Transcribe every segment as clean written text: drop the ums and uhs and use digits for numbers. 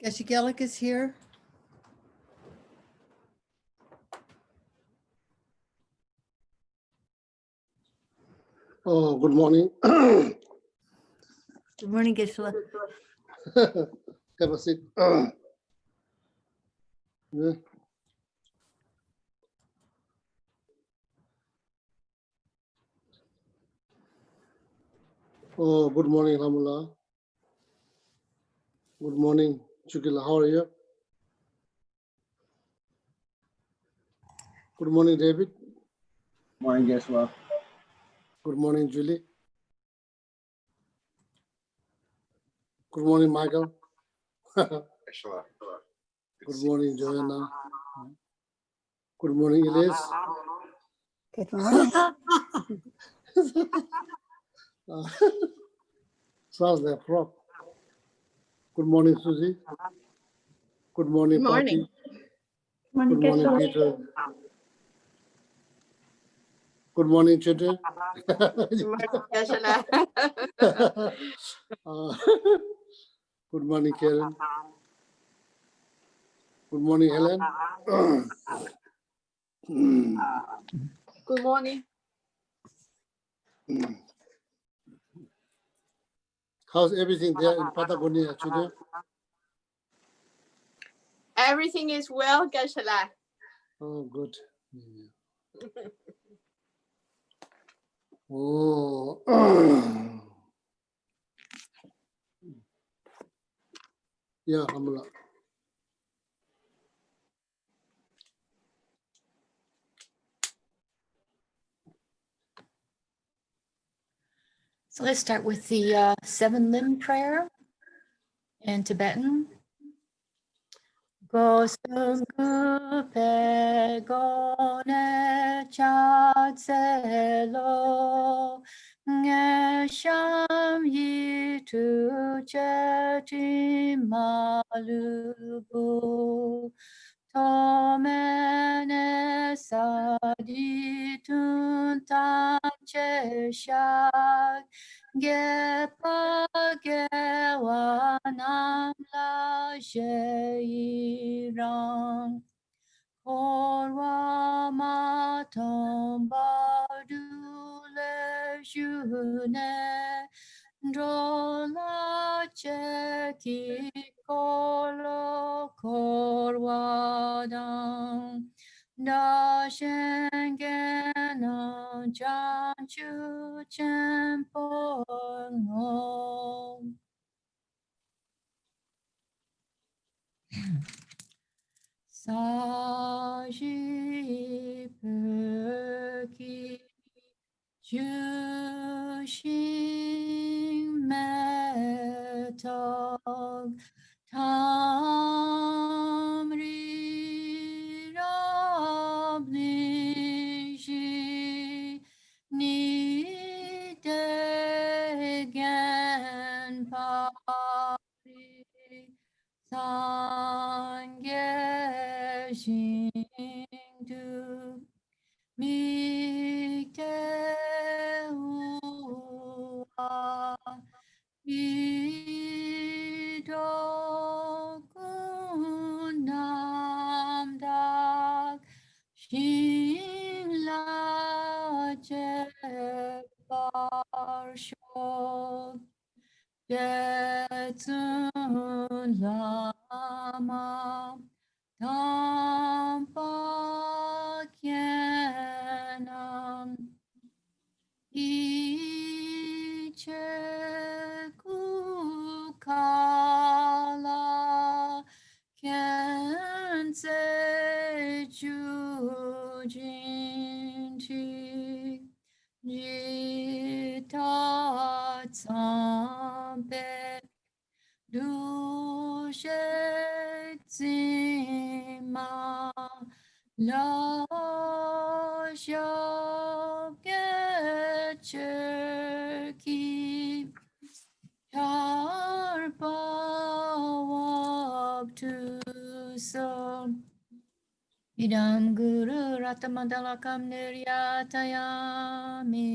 Geshe Gelek is here. Oh, good morning. Good morning, Geshe. Have a seat. Yeah. Oh, good morning, Ramula. Good morning, Chukila. How are you? Good morning, David. Morning, Geshe. Good morning, Julie. Good morning, Michael. Good morning, Joanna. Good morning, Elise. Good morning. Sounds like a frog. Good morning, Susie. Good morning, Good morning. Papi. Good morning, Peter. Good morning, Chete. Good morning, Geshe. Good morning, Karen. Good morning, Helen. Good morning. How's everything there in Patagonia, Chute? Everything is well, Geshe. Oh, good. Oh. Yeah, Amula. So let's start with the 7-limb prayer in Tibetan. Go sung pe gone cha lo nge sham yi tu che ti ma lu bu to mene sa di tun ta che sha ge pa ge wa nam la she rang Korwa ma tomba du le june Drola che ki kolo korwa dang Da shengen on chan chu chen po ngom Saji perki Jushin metog tamri rabnishi ni degen pari sangye shindu Mite ua ido kunam dak shin la je parsho Jetsun lama tampa kyenam iche kukala kense jujinchi jita tsampe dushe tsima la shaketcherki charpa wabtu so idam guru ratamadalakam niryatayami.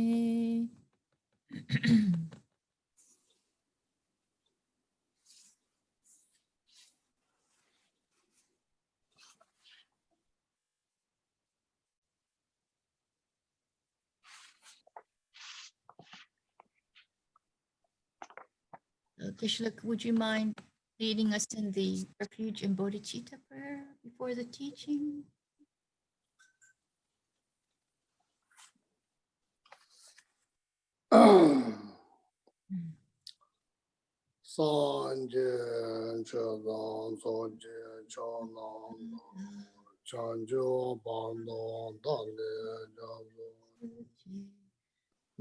Geshe, would you mind leading us in the refuge and bodhicitta prayer before the teaching? Sanje Chodon Soje Chonan Chanjo Bandon Dale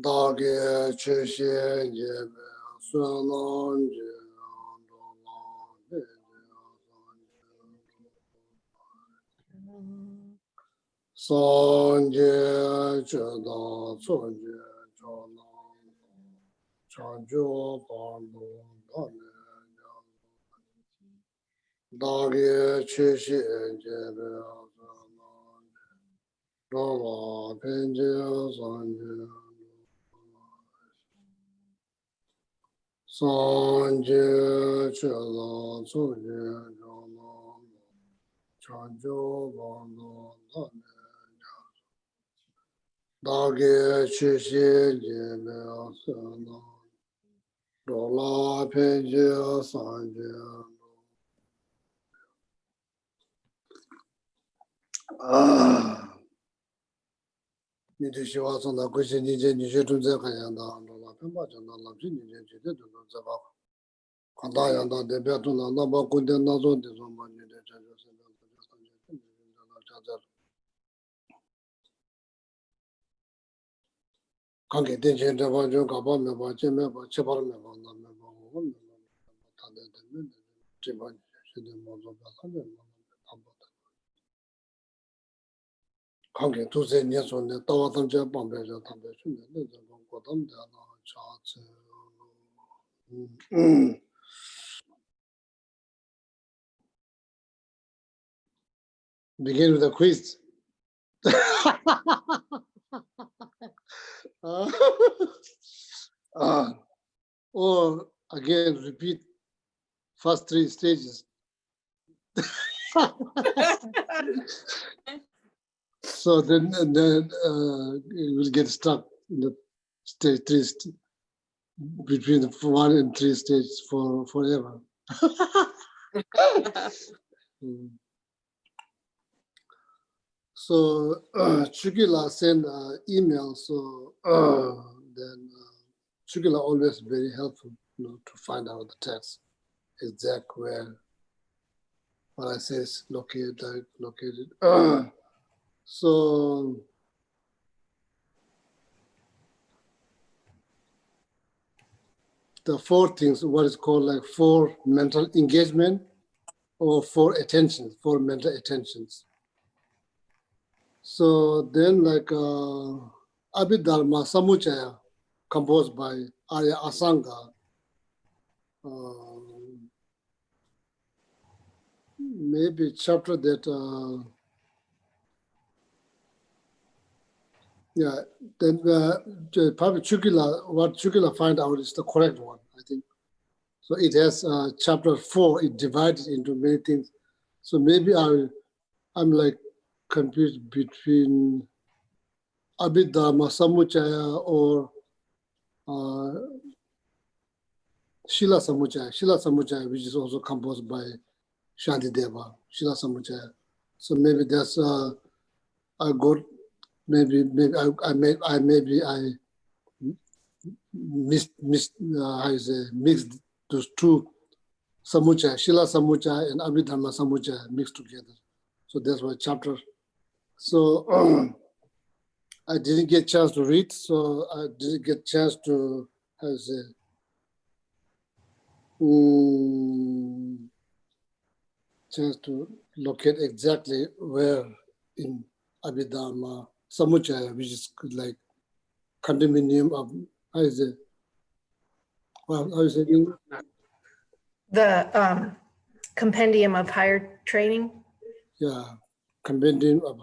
Dage Cheshe Jebe Sunan Sanje Chodon Soje Chonan Chanjo Bandon Dale Dage Cheshe Jebe Rava Penje Sanje Sanje Chela Soje Jona Chanjo Bando Dage Cheshe Jebe Asana Rola Penje Sanje Nidi Shiva Sanda Kushi Nije Nije Tunze Kanyanda Rola Pemba Janda Lapsi Nije Jide Tunze Baka Kanda Yanda Debe Tuna Namba Kunde Nazo Dizomba Nije Chanjo Sebe Sanje Chajar Kange Tenche Deba Jo Kaba Meba Che Meba Chebar Meba Na Meba Ogo Meba Tade Deme Cheba Shide Mozo Baka Meba Kange Tuse Nyeso Ne Tawa Tamche Bambe Jo Tambe Shune Ne Zeba Kodam Dana Cha Tse Begin with a quiz. Or again, repeat first three stages. So then you will get stuck in the stage three, between the 1 and 3 stages forever. So Chukila sent an email, so then Chukila always very helpful, to find out the text, exact where what I say is located. So the 4 things, what is called like 4 mental engagement or 4 attentions, 4 mental attentions. So then like Abhidharma Samuchaya, composed by Arya Asanga, maybe chapter that, then probably Chukila, what Chukila find out is the correct one, I think. So it has chapter 4, it divided into many things. So maybe I'm like confused between Abhidharma Samuchaya or Shila Samuchaya, which is also composed by Shantideva, Shila Samuchaya. So maybe that's I got maybe I mixed those 2 Samuchaya, Shila Samuchaya and Abhidharma Samuchaya mixed together. So that's why chapter. So I didn't get a chance to read, so I didn't get a chance to, chance to locate exactly where in Abhidharma Samuchaya, which is like condominium of, The compendium of higher training. Yeah, compendium of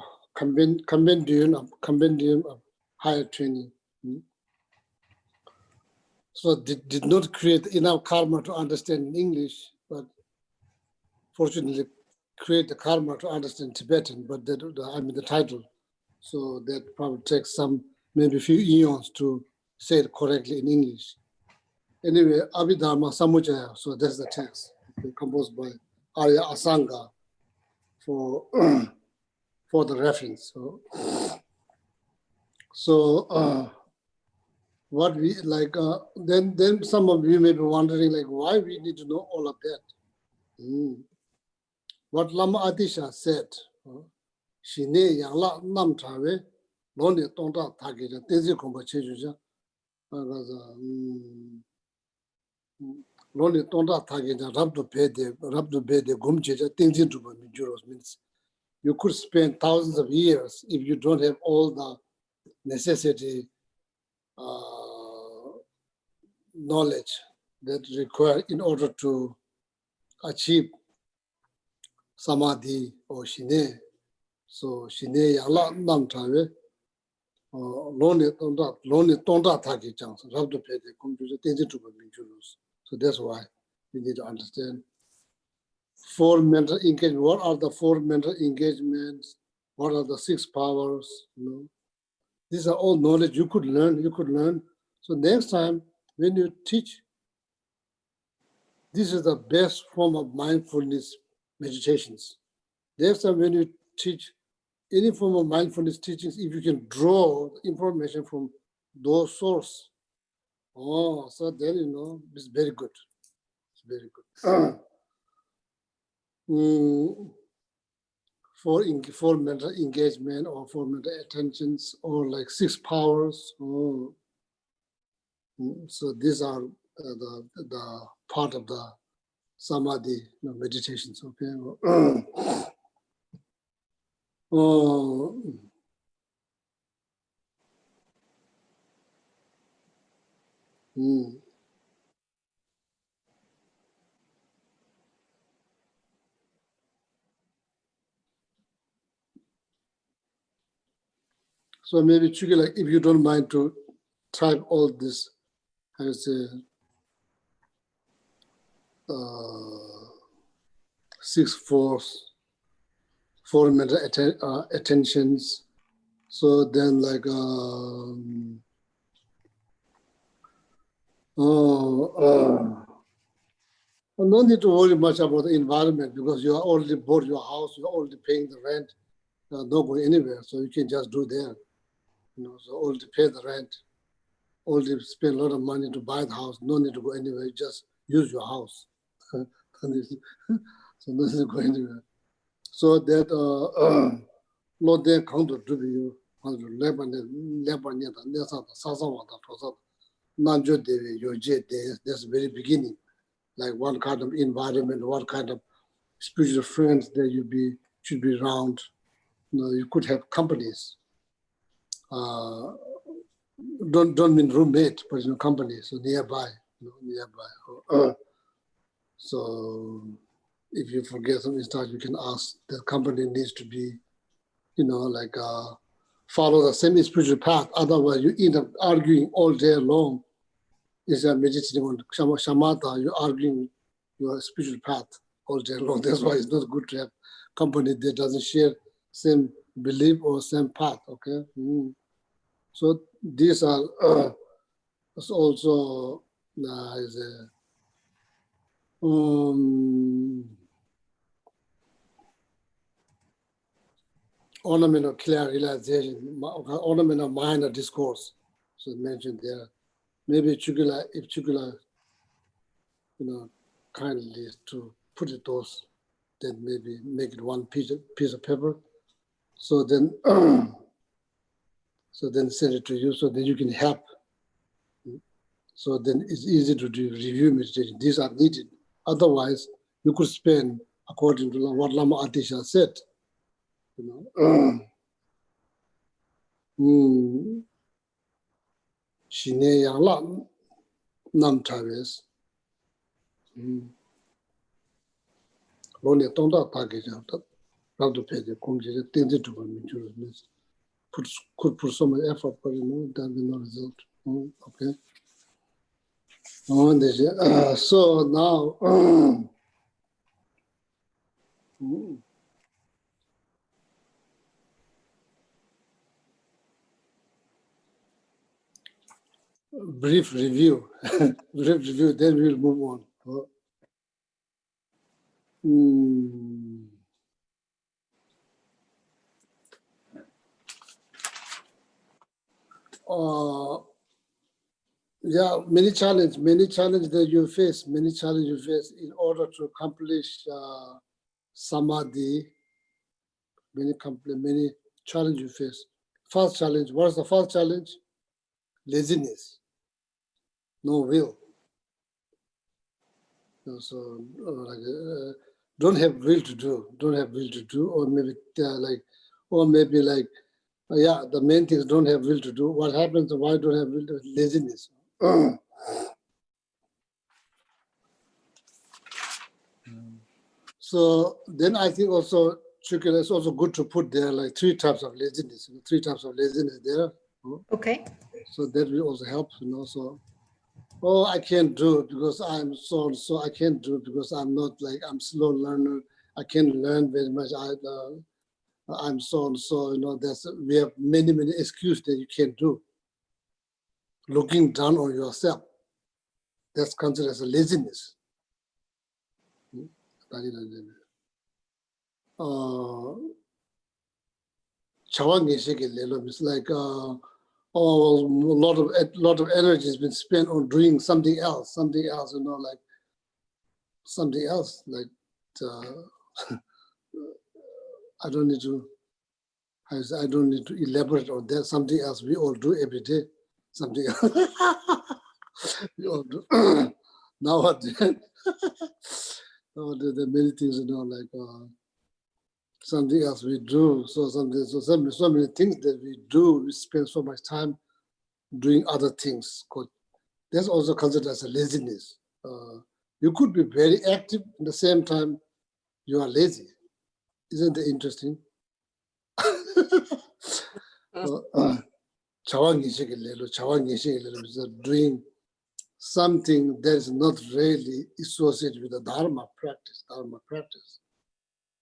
higher training. So did not create enough karma to understand in English, but fortunately create the karma to understand Tibetan, but the title. So that probably takes maybe a few eons to say it correctly in English. Anyway, Abhidharma Samuchaya, so that's the text, okay, composed by Arya Asanga for for the reference. So what we like, then some of you may be wondering like why we need to know all of that. What Lama Adisha said, Shine Yangla Nam Trave, Loni Tonta Takija, Tezi Komba Chejuja, Loni Tonta Takija, Rabdu Bede, Gumcheja, Tenzin Tuba Mijuros means you could spend thousands of years if you don't have all the necessity knowledge that required in order to achieve samadhi or shine. So shine yala nam tawe loni tonda thaki chance rabdu pede kumju tenzi tuba minchulus. So that's why we need to understand four mental engagement. What are the four mental engagements? What are the six powers? These are all knowledge you could learn. So next time when you teach, this is the best form of mindfulness meditations. Next time when you teach any form of mindfulness teachings, if you can draw information from those sources, so then it's very good. It's very good. For mental engagement or for mental attentions or like six powers. So these are the part of the samadhi meditations. Okay. So maybe Chuki, like if you don't mind to type all this as six force, four mental attentions. So then like no need to worry much about the environment because you are already bought your house, you're already paying the rent, not going anywhere, so you can just do there. So already pay the rent, already spend a lot of money to buy the house, no need to go anywhere, you just use your house. So no need to go anywhere. So that Lord then come to do you, that's the very beginning. Like what kind of environment, what kind of spiritual friends that should be around. You could have companies. Don't mean roommate, but companies, so nearby. So if you forget some stuff, you can ask. The company needs to be, like follow the same spiritual path. Otherwise, you end up arguing all day long. Instead of meditating on shamatha, you're arguing your spiritual path all day long. That's why it's not good to have company that doesn't share same belief or same path. Okay. So these are also ornament of clear realization, ornament of mind or discourse. So mentioned there. Maybe Chukula, if Chukula, kindly to put it those, then maybe make it one piece of paper. So then, send it to you so that you can help. So then it's easy to do review meditation. These are needed. Otherwise, you could spend, according to what Lama Atisha said, Shine yang la nam traves. Lone tonda tage jang tat. Rabdu pede kumje tenzi tuba minchuru means. Could put so much effort, but there will be no result. Okay. So now, brief review. Brief review, then we'll move on. Yeah, many challenges that you face, in order to accomplish samadhi. Many challenges you face. First challenge, what is the first challenge? Laziness, no will. So don't have will to do, or maybe the main thing is don't have will to do. What happens? Why don't have will to do? Laziness. So then I think also, Chukila, it's also good to put there like 3 types of laziness. 3 types of laziness there. Okay. So that will also help, So, I can't do it because I'm so and so. I can't do it because I'm not I'm slow learner. I can't learn very much. I'm so and so. We have many excuses that you can't do. Looking down on yourself, that's considered as a laziness. It's like a lot of energy has been spent on doing something else, something else. I don't need to elaborate on that. Something else we all do every day. Something else we all do. Nowadays, there are many things, something else we do. So many things that we do. We spend so much time doing other things. That's also considered as a laziness. You could be very active at the same time you are lazy. Isn't that interesting? Doing something that is not really associated with the Dharma practice.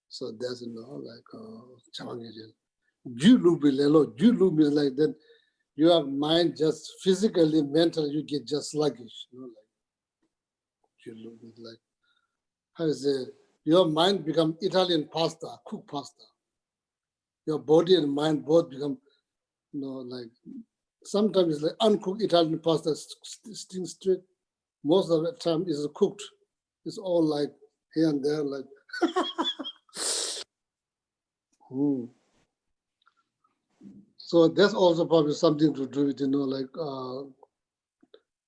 So there's Julu means like that your mind just physically, mentally, you get just sluggish. Julu means like, how is it? Your mind become Italian pasta, cooked pasta. Your body and mind both become, sometimes it's like uncooked Italian pasta, stinks straight. Most of the time it's cooked. It's all like here and there, like. So that's also probably something to do with,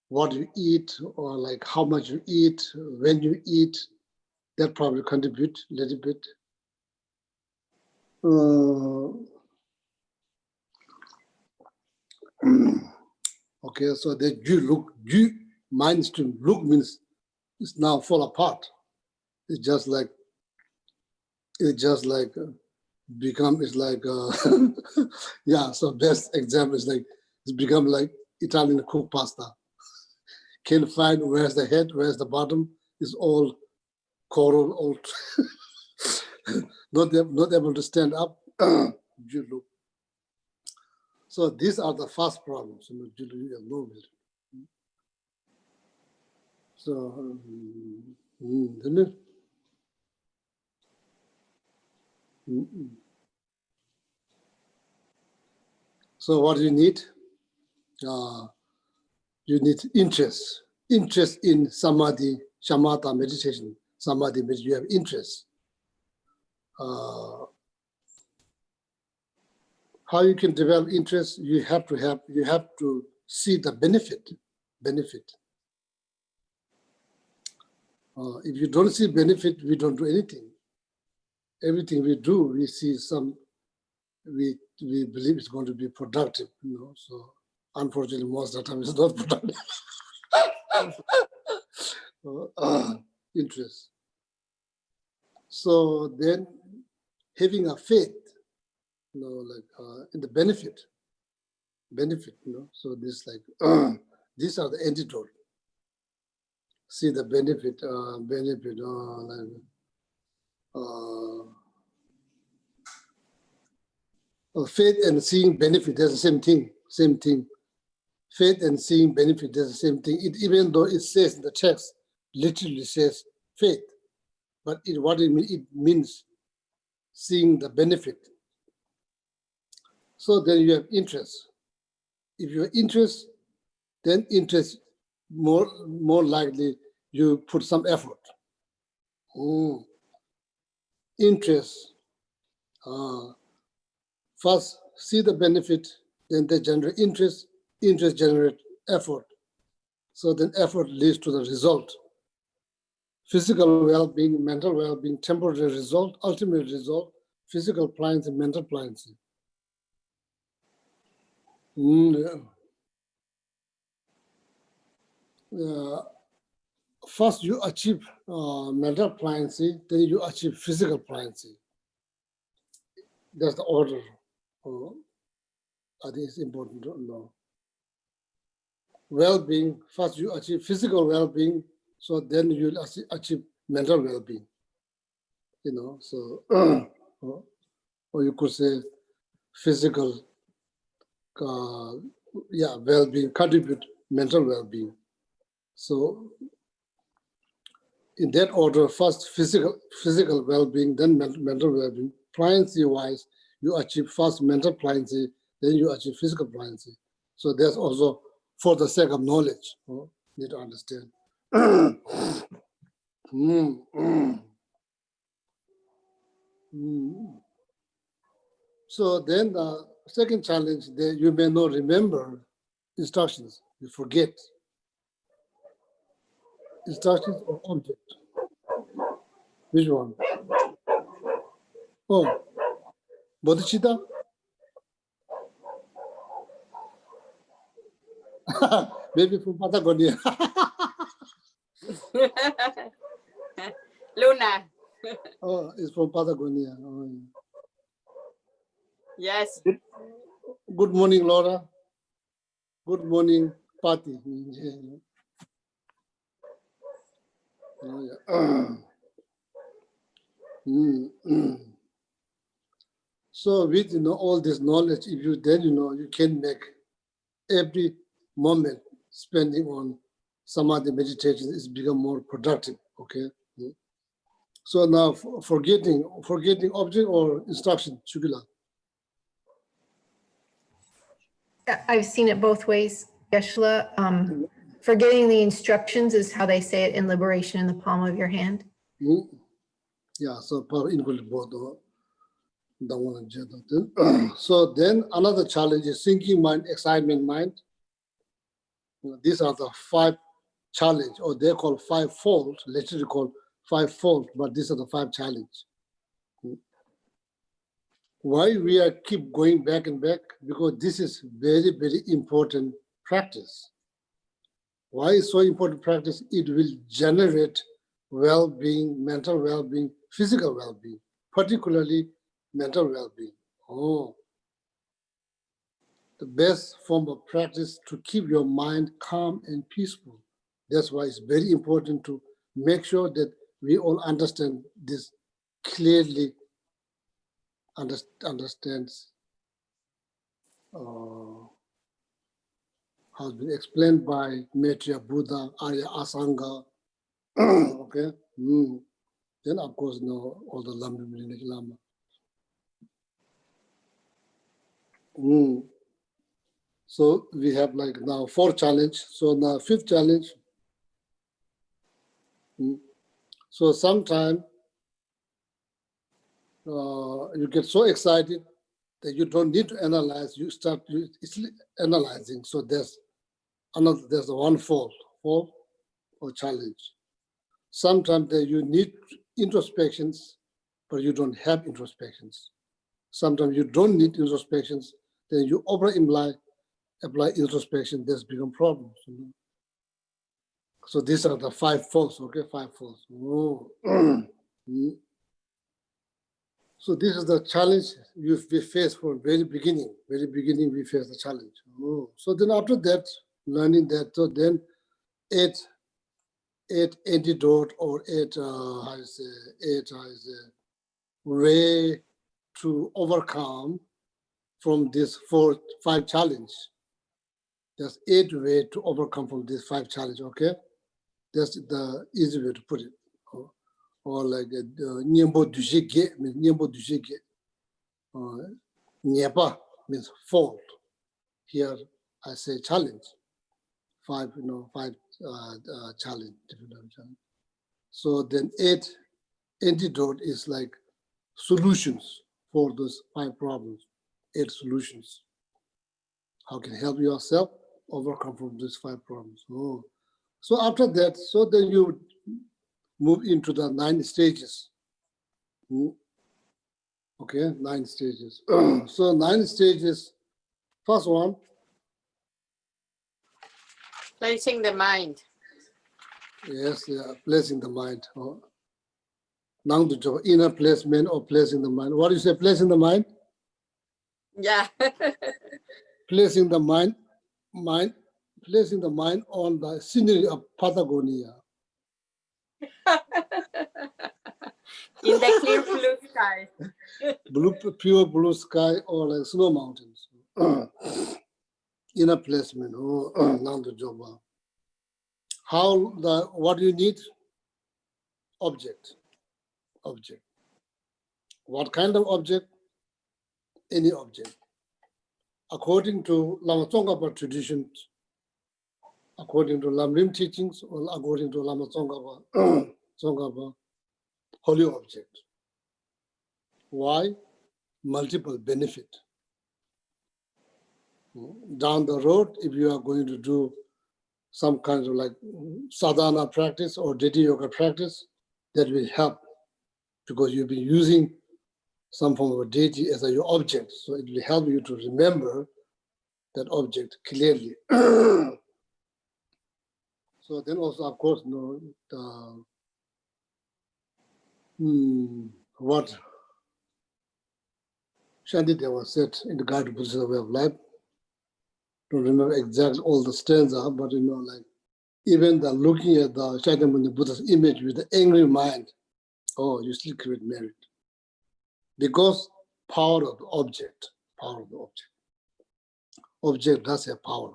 what you eat, or like how much you eat, when you eat. That probably contribute a little bit. Okay, so that you mind stream look means it's now fall apart. It's just like become, it's like yeah. So best example is like it's become like Italian cooked pasta. Can't find where's the head, where's the bottom. It's all coral, all not able to stand up. Julu. So these are the first problems. Julu, you have no will. So, isn't it? So what do you need? You need interest in samadhi, shamatha meditation, samadhi meditation. You have interest. How you can develop interest? You have to see the benefit. If you don't see benefit, we don't do anything. Everything we do, we see we believe it's going to be productive, So unfortunately, most of the time it's not productive. Interest. So then having a faith, in the benefit, So this these are the antidote. See the benefit, faith and seeing benefit, that's the same thing. faith and seeing benefit, that's the same thing. Even though it says in the text, literally says faith, but it means seeing the benefit. So then you have interest. If you have interest, then interest more likely you put some effort. Interest. First, see the benefit, then they generate interest. Interest generate effort. So then effort leads to the result. Physical well-being, mental well-being, temporary result, ultimate result, physical pliancy, mental pliancy. First, you achieve mental pliancy, then you achieve physical pliancy. That's the order. I think it's important to know. Well-being, first you achieve physical well-being, so then you'll achieve mental well-being. So, or you could say physical, well-being, contribute mental well-being. So, in that order, first physical well-being, then mental well-being. Pliancy-wise, you achieve first mental pliancy, then you achieve physical pliancy. So there's also for the sake of knowledge, need to understand. So then the second challenge, you may not remember instructions, you forget. Instructions or object? Which one? Oh, bodhicitta? Maybe from Patagonia. Luna. Oh, it's from Patagonia. Oh, yeah. Yes. Good morning, Laura. Good morning, Pati. Oh, yeah. So with all this knowledge, if you then you can make every moment spending on samadhi meditation is become more productive. Okay. So now forgetting object or instruction, Shukila. I've seen it both ways, Geshe. Forgetting the instructions is how they say it in Liberation in the Palm of Your Hand. Yeah, so probably include both. So then another challenge is thinking mind, excitement mind. These are the 5 challenge, or they're called 5-fold, literally called 5-fold, but these are the 5 challenge. Why we are keep going back and back? Because this is very, very important practice. Why is so important practice? It will generate well-being, mental well-being, physical well-being, particularly mental well-being. The best form of practice to keep your mind calm and peaceful. That's why it's very important to make sure that we all understand this clearly, understands has been explained by Maitreya Buddha, Arya Asanga. Okay. Then of course all the Lamrim lineage Lama. So we have like now 4 challenge. So now 5th challenge. So sometime you get so excited that you don't need to analyze. You start analyzing. So there's a 1 fold or challenge. Sometimes you need introspections, but you don't have introspections. Sometimes you don't need introspections, then you apply introspection, there's become problems. So these are the 5 folds, okay, 5 folds. So this is the challenge we face from very beginning. Very beginning we face the challenge. So then after that, learning that, so then 8 antidote or 8 way to overcome from this 5 challenge. There's 8 ways to overcome from these 5 challenges, okay? That's the easy way to put it. Or like Nyembo Dushe Ge means Nyembo Dushe Ge. Nyepa means fault. Here I say challenge. 5, 5 challenge, different challenge. So then 8 antidote is like solutions for those 5 problems. 8 solutions. How can you help yourself overcome from these 5 problems? Oh. So after that, so then you move into the 9 stages. Okay, 9 stages. So 9 stages. First one. Placing the mind. Yes, yeah, placing the mind. Oh. Now the job, inner placement or placing the mind. What do you say, placing the mind? Yeah. Placing the mind, placing the mind on the scenery of Patagonia. In the clear blue sky. Pure blue sky or like snow mountains. Inner placement. Oh, now the job. What do you need? Object. What kind of object? Any object. According to Lama Tsongkhapa traditions, according to Lamrim teachings, or according to Lama Tsongkhapa, holy object. Why? Multiple benefit. Down the road, if you are going to do some kind of like sadhana practice or deity yoga practice, that will help because you'll be using some form of a deity as your object. So it will help you to remember that object clearly. So then also, of course, what Shantideva said in the Guide to Buddhist Way of Life, don't remember exactly all the stanza, but like even the looking at the Shakyamuni Buddha's image with the angry mind, oh, you still create merit. Because power of the object. Object does have power,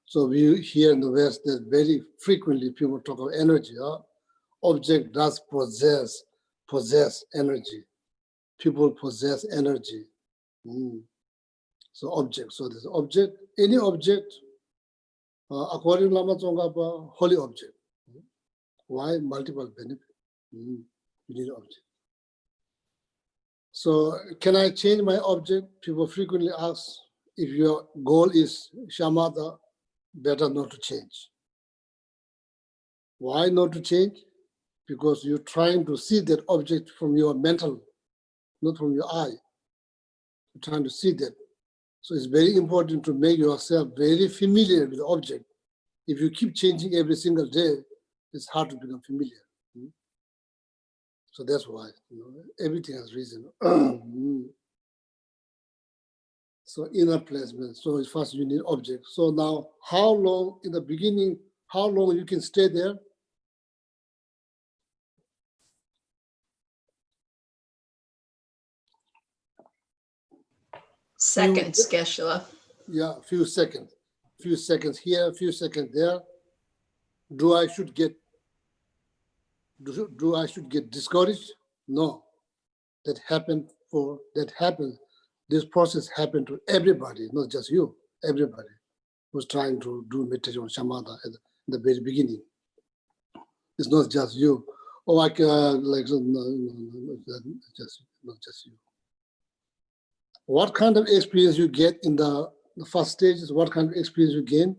So we here in the West, that very frequently people talk of energy. Object does possess energy. People possess energy. So object. So this object, any object, according to Lama Tsongkhapa, holy object. Why? Multiple benefit. You need object. So can I change my object? People frequently ask, if your goal is shamatha, better not to change. Why not to change? Because you're trying to see that object from your mental, not from your eye. You're trying to see that. So it's very important to make yourself very familiar with the object. If you keep changing every single day, it's hard to become familiar. So that's why, everything has reason. So inner placement. So first you need object. So now, how long in the beginning, how long you can stay there? Seconds, Geshe. Yeah, few seconds here, few seconds there. Do I should get discouraged? No. That happens. This process happened to everybody, not just you. Everybody was trying to do meditation on shamatha at the very beginning. It's not just you. Oh, I can not just you. What kind of experience you get in the first stages? What kind of experience you gain?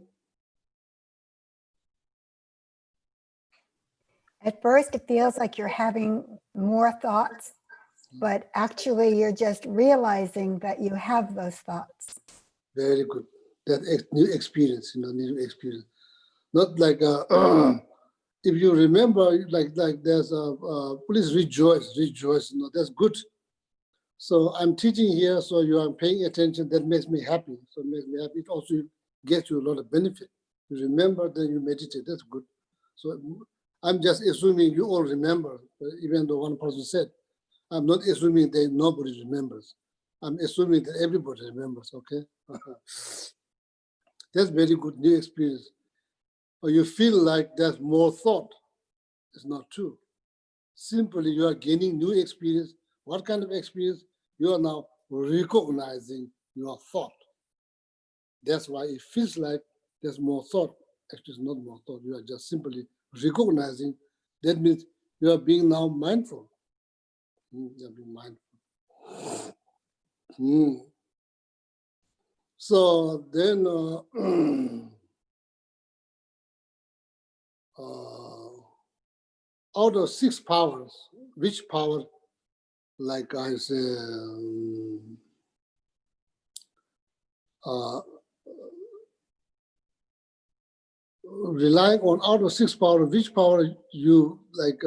At first, it feels like you're having more thoughts, but actually you're just realizing that you have those thoughts. Very good. That new experience, new experience. Not like, if you remember, like there's please rejoice, that's good. So I'm teaching here, so you are paying attention, that makes me happy. So it makes me happy. It also gets you a lot of benefit. You remember, then you meditate, that's good. So I'm just assuming you all remember, even though one person said, I'm not assuming that nobody remembers. I'm assuming that everybody remembers, okay? That's very good new experience. Or you feel like there's more thought. It's not true. Simply you are gaining new experience. What kind of experience? You are now recognizing your thought. That's why it feels like there's more thought. Actually, it's not more thought. You are just simply recognizing. That means you are being now mindful. You are being mindful. So then, out of 6 powers, which power, like I say, relying on out of 6 power, which power you like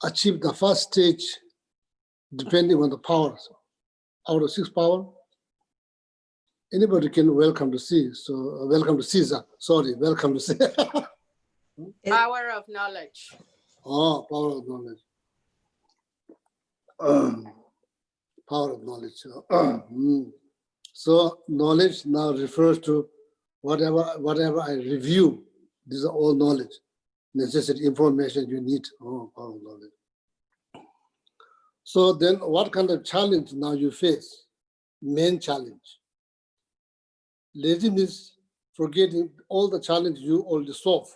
achieve the first stage, depending on the powers. Out of 6 power, anybody can welcome to see. So welcome to Caesar. Sorry, welcome to see. Power of knowledge. Oh, power of knowledge. Power of knowledge. So knowledge now refers to whatever I review. These are all knowledge, necessary information you need. Oh, power of knowledge. So then what kind of challenge now you face? Main challenge. Laziness, forgetting all the challenges you already solve.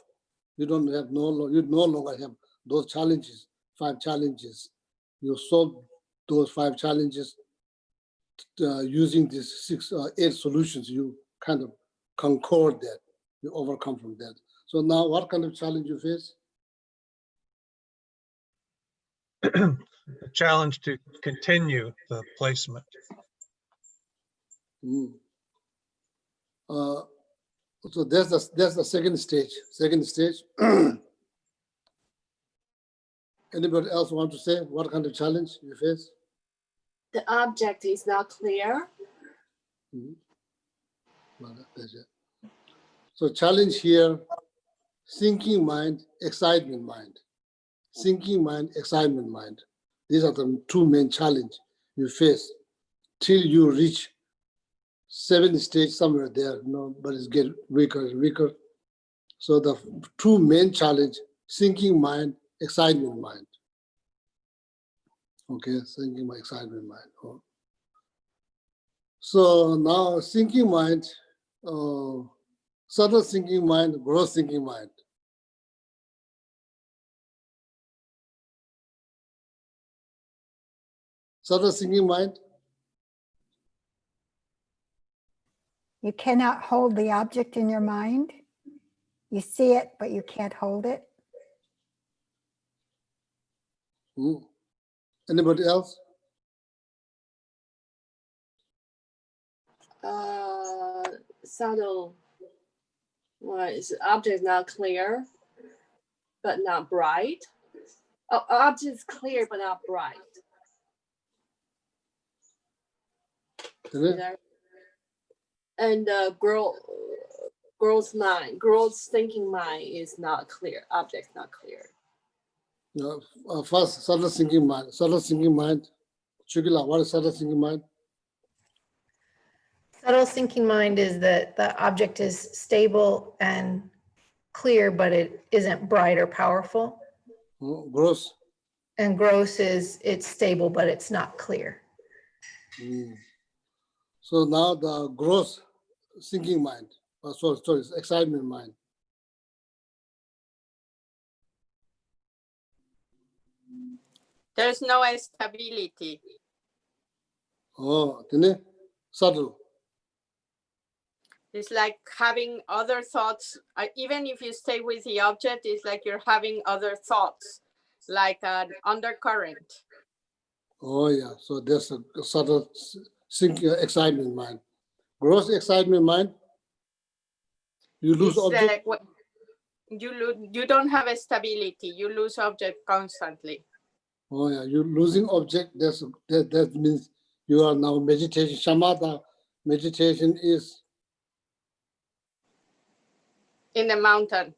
You don't have you no longer have those challenges, 5 challenges. You solve those 5 challenges using these 8 solutions. You kind of concord that, you overcome from that. So now what kind of challenge you face? The challenge to continue the placement. So that's the second stage. Second stage. Anybody else want to say what kind of challenge you face? The object is not clear. Well, that's it. So challenge here, thinking mind, excitement mind. Thinking mind, excitement mind. These are the 2 main challenges you face till you reach 7th stage somewhere there, but it's get weaker and weaker. So the 2 main challenge, thinking mind, excitement mind. Okay, thinking mind, excitement mind. Oh. So now thinking mind, subtle thinking mind, gross thinking mind. Subtle thinking mind. You cannot hold the object in your mind. You see it, but you can't hold it. Anybody else? Subtle. Well, is object not clear, but not bright? Oh, object is clear but not bright. And girl's mind, girl's thinking mind is not clear. Object not clear. First, subtle thinking mind. Subtle thinking mind. Chugila, what is subtle thinking mind? Subtle thinking mind is that the object is stable and clear, but it isn't bright or powerful. Gross. And gross is it's stable, but it's not clear. So now the gross thinking mind. Sorry, excitement mind. There's no stability. Oh, then subtle. It's like having other thoughts. Even if you stay with the object, it's like you're having other thoughts, like an undercurrent. Oh yeah, so there's a subtle thinking, excitement mind. Gross excitement mind. You lose It's object. like you don't have a stability. You lose object constantly. Oh yeah, you're losing object. That means you are now meditation. Shamatha meditation is In the mountain.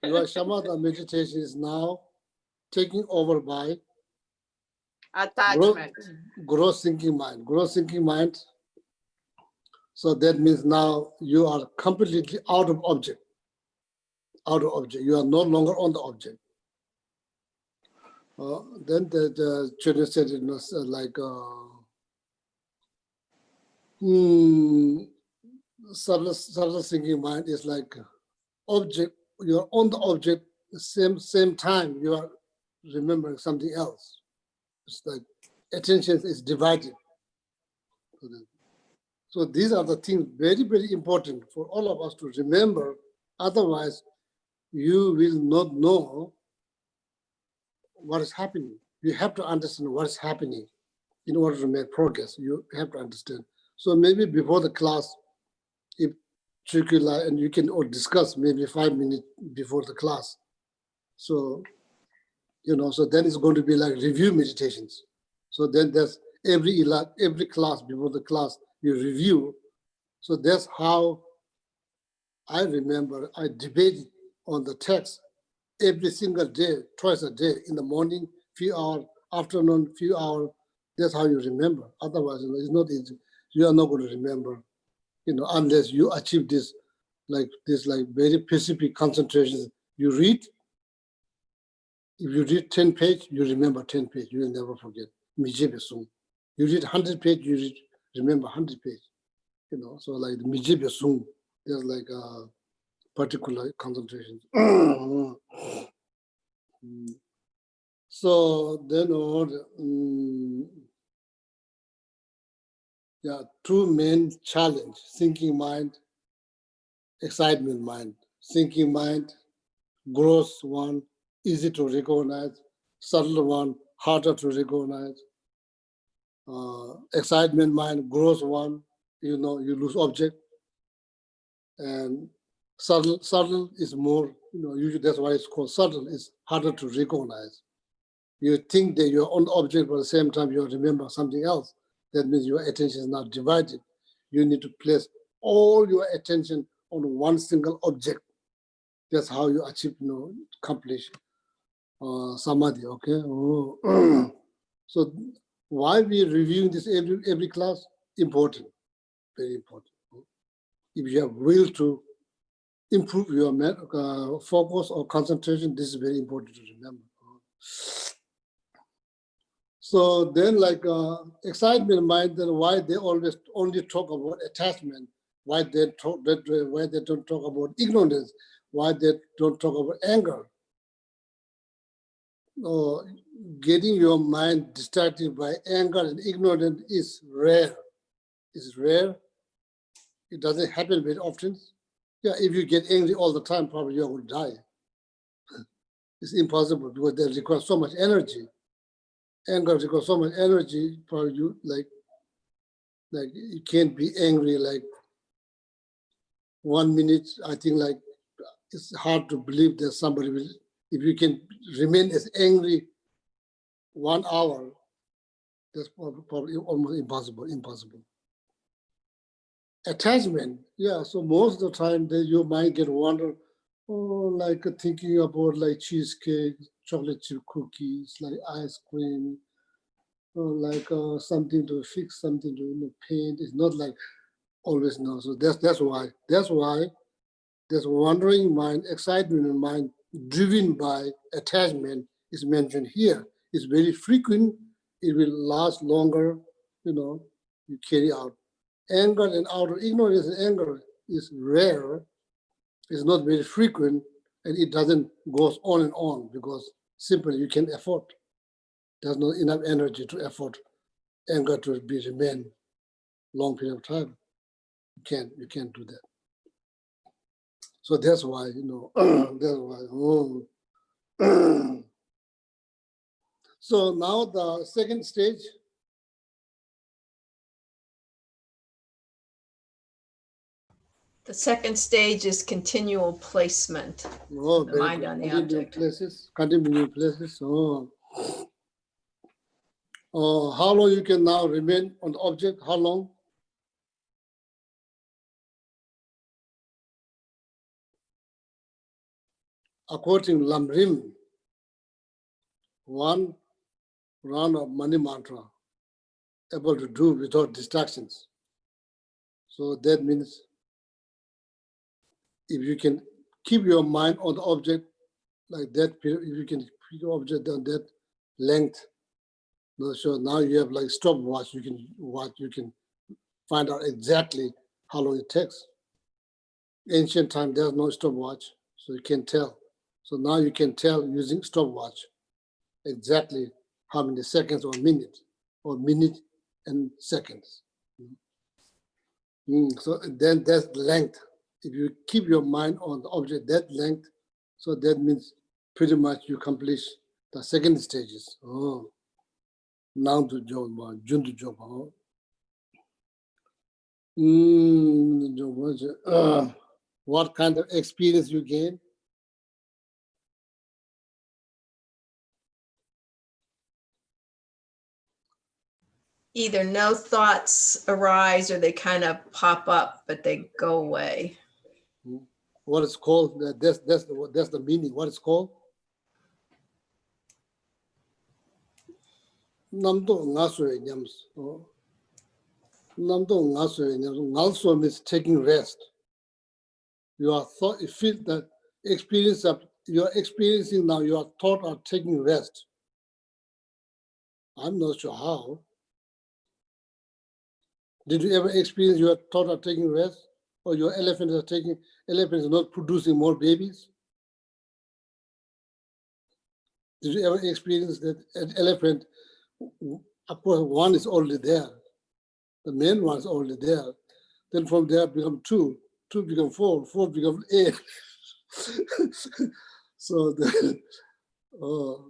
your shamatha meditation is now taking over by Attachment. Gross thinking mind. So that means now you are completely out of object. You are no longer on the object. Then the children said, like, subtle thinking mind is like object. You are on the object. Same time you are remembering something else. It's like attention is divided. So these are the things very, very important for all of us to remember. Otherwise, you will not know what is happening. You have to understand what is happening in order to make progress. You have to understand. So maybe before the class, if Chukula, and you can all discuss maybe 5 minutes before the class. So, so then it's going to be like review meditations. So then there's every class before the class, you review. So that's how I remember I debated on the text every single day, twice a day, in the morning, few hours, afternoon, few hours. That's how you remember. Otherwise, it's not easy. You are not going to remember, unless you achieve this like very specific concentration. You read, if you read 10 pages, you remember 10 pages. You will never forget. Mijebe sung. You read 100 pages, you remember 100 pages. So like the Mijebe sung, there's like a particular concentration. So then two main challenge: thinking mind, excitement mind. Thinking mind, gross one, easy to recognize; subtle one, harder to recognize. Excitement mind, gross one, you lose object, and subtle is more, usually that's why it's called subtle. It's harder to recognize. You think that you're on the object, but at the same time you remember something else. That means your attention is not divided. You need to place all your attention on one single object. That's how you achieve, accomplish samadhi. Okay. So why we reviewing this every class? Important, very important. If you have will to improve your focus or concentration, this is very important to remember. So then, like excitement mind, then why they always only talk about attachment? Why they don't talk about ignorance? Why they don't talk about anger? Getting your mind distracted by anger and ignorance is rare. It's rare. It doesn't happen very often. Yeah, if you get angry all the time, probably you're going to die. It's impossible because they require so much energy. Anger requires so much energy for you, like you can't be angry like 1 minute. I think like it's hard to believe that somebody will, if you can remain as angry 1 hour, that's probably almost impossible. Attachment, yeah, so most of the time that you might get wonder, like thinking about like cheesecake, chocolate chip cookies, like ice cream, like something to fix, something to paint. It's not like always no. So that's why this wandering mind, excitement mind, driven by attachment is mentioned here. It's very frequent. It will last longer. You carry out. Anger and outer ignorance and anger is rare. It's not very frequent, and it doesn't goes on and on because simply you can afford. There's not enough energy to afford anger to remain long period of time. You can't do that. So that's why, that's why. So now the second stage. The second stage is continual placement. Oh, The mind on the object. Continuing places. How long you can now remain on the object? How long? According to Lamrim, 1, round of money mantra, able to do without distractions. So that means if you can keep your mind on the object like that, if you can keep your object on that length, so now you have like stopwatch, you can watch, you can find out exactly how long it takes. Ancient time, there's no stopwatch, so you can tell. So now you can tell using stopwatch exactly how many seconds or minute and seconds. So then that's length. If you keep your mind on the object that length, so that means pretty much you accomplish the second stages. Oh, now to job, Jun to job. What kind of experience you gain? Either no thoughts arise or they kind of pop up, but they go away. What it's called? That's the meaning. What it's called? Namdo ngasue nyams. Namdo ngasue nyams. Also means taking rest. You feel that experience of you are experiencing now. Your thought are taking rest. I'm not sure how. Did you ever experience your thought are taking rest, or your elephant is not producing more babies? Did you ever experience that an elephant? Of course, one is already there. The main one is already there. Then from there become two become four become 8. So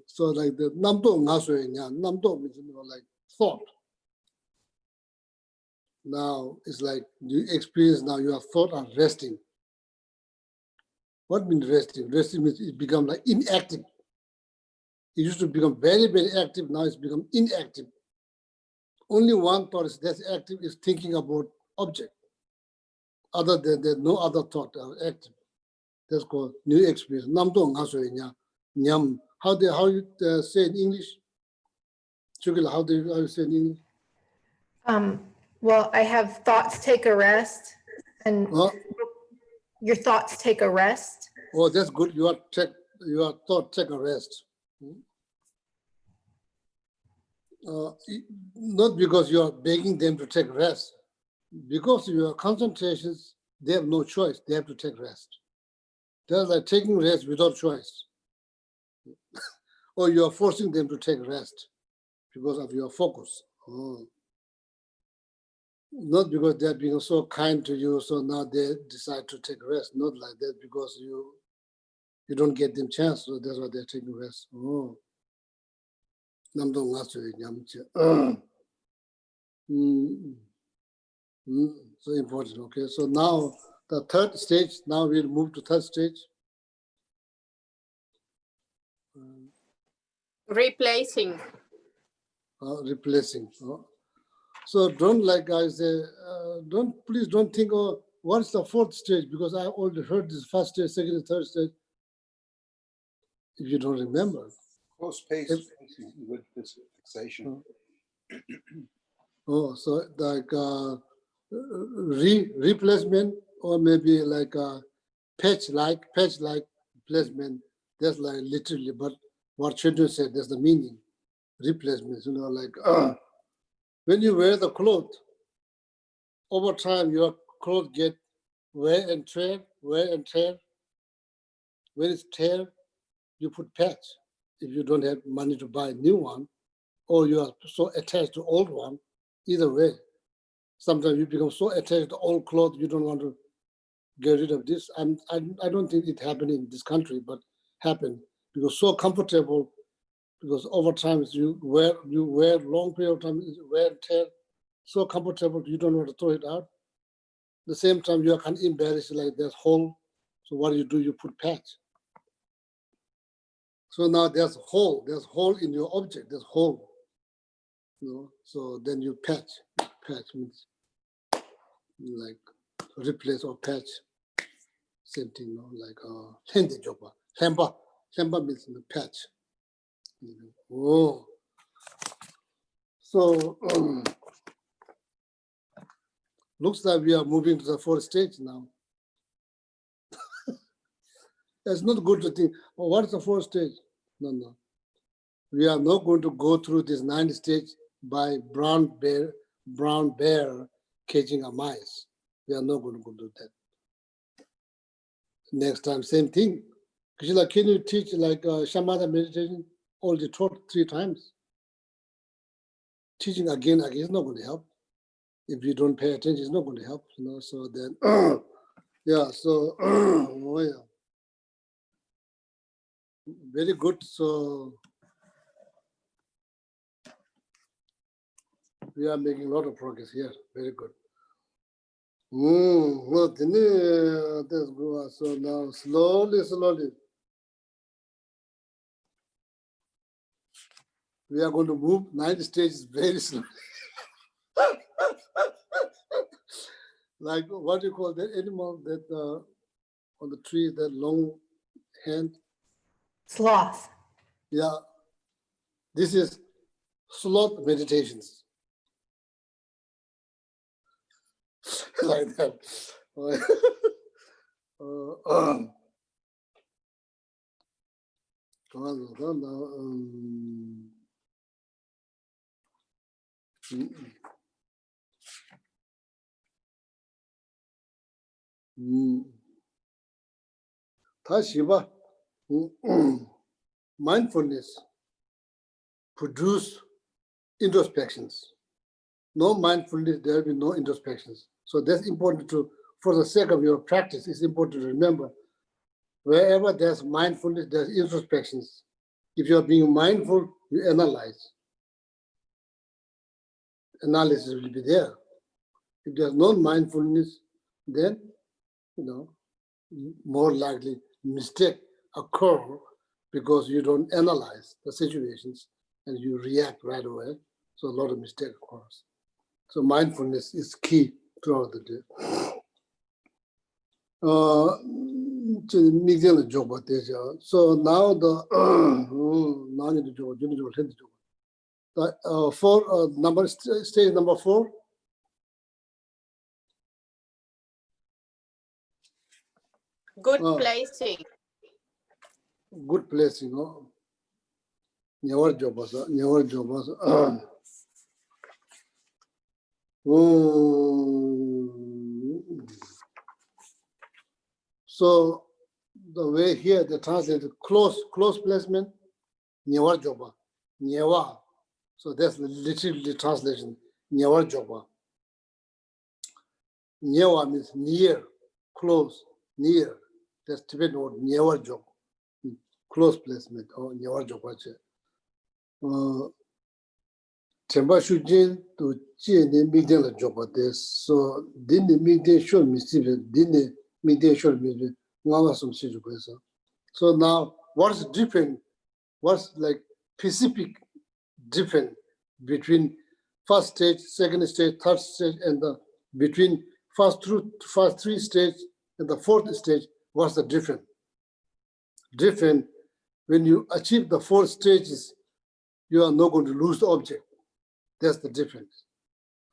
so like the namdo namdo means like thought. Now it's like you experience now your thought are resting. What means resting? Resting means it become like inactive. It used to become very, very active. Now it's become inactive. Only one thought is that's active is thinking about object. Other than that, no other thought are active. That's called new experience. Namdo ngasoe nyam. How you say in English? Chukila, how you say in English? Well, I have thoughts take a rest, and Oh, your thoughts take a rest. oh, that's good. Your thought take a rest. Not because you are begging them to take rest, because your concentrations, they have no choice. They have to take rest. They're like taking rest without choice. Or you are forcing them to take rest because of your focus. Oh. Not because they're being so kind to you, so now they decide to take rest. Not like that, because you don't get them chance, so that's why they're taking rest. Oh. Namdo ngasoe nyamche. So important. Okay, so now the third stage. Now we'll move to third stage. Replacing. Replacing. So don't, like I say, please don't think, oh, what's the fourth stage? Because I already heard this first stage, second, and third stage. If you don't remember. Close pace with this fixation. Oh, so like replacement, or maybe like patch-like replacement. That's like literally, but what Chintu said, that's the meaning. Replacement, like when you wear the clothes, over time your clothes get wear and tear. When it's tear, you put patch. If you don't have money to buy a new one, or you are so attached to old one, either way. Sometimes you become so attached to old clothes, you don't want to get rid of this. I don't think it happened in this country, but happened because so comfortable. Because over time, you wear long period of time, wear and tear, so comfortable, you don't want to throw it out. At the same time, you are kind of embarrassed, like there's hole. So what do? You put patch. So now there's hole in your object, there's hole. So then you patch. Patch means like replace or patch. Same thing, like hende joba. Hemba means patch. Oh, So looks like we are moving to the fourth stage now. It's not good to think, oh, what is the fourth stage? No. We are not going to go through this 9th stage by brown bear catching a mice. We are not going to go do that. Next time, same thing. Kishila, can you teach like shamatha meditation? Only taught 3 times. Teaching again is not going to help. If you don't pay attention, it's not going to help. You know. So then, yeah. So, oh yeah, very good. So we are making a lot of progress here. Very good. Well, that's good. So now slowly, we are going to move 9 stages very slowly. Like what do you call that animal that on the tree, that long hand? Sloth. Yeah, this is sloth meditations. Like that. Tashiba, mindfulness produce introspections. No mindfulness, there will be no introspections. So that's important to, for the sake of your practice, it's important to remember, wherever there's mindfulness, there's introspections. If you're being mindful, you analyze. Analysis will be there. If there's no mindfulness, then, you know, more likely mistake occur because you don't analyze the situations and you react right away. So a lot of mistake occurs. So mindfulness is key throughout the day. So now the stage number 4. Good placing. Good placing, you know. Never job was. So the way here they translate close placement, never job, never. So that's literally the translation, never job. Never means near, close, near. That's Tibetan word, never job. Close placement or never job. Temba shujin to jie ne meeting la job this. So didn't meeting should receive it, didn't meeting should be so now what's different? What's like specific different between first stage, second stage, third stage, and the between first 3 stage and the 4th stage? What's the difference? Different when you achieve the 4 stages, you are not going to lose the object. That's the difference.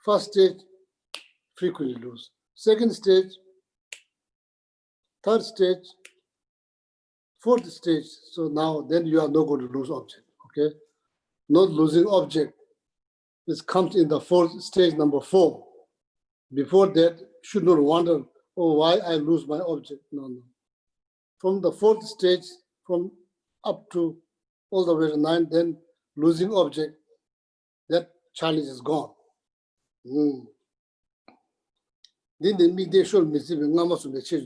First stage, frequently lose. Second stage, third stage, 4th stage. So now then you are not going to lose object. Okay, not losing object. This comes in the 4th stage, number 4. Before that, should not wonder, oh, why I lose my object. No. From the 4th stage, from up to all the way to 9, then losing object, that challenge is gone. Then the media should receive.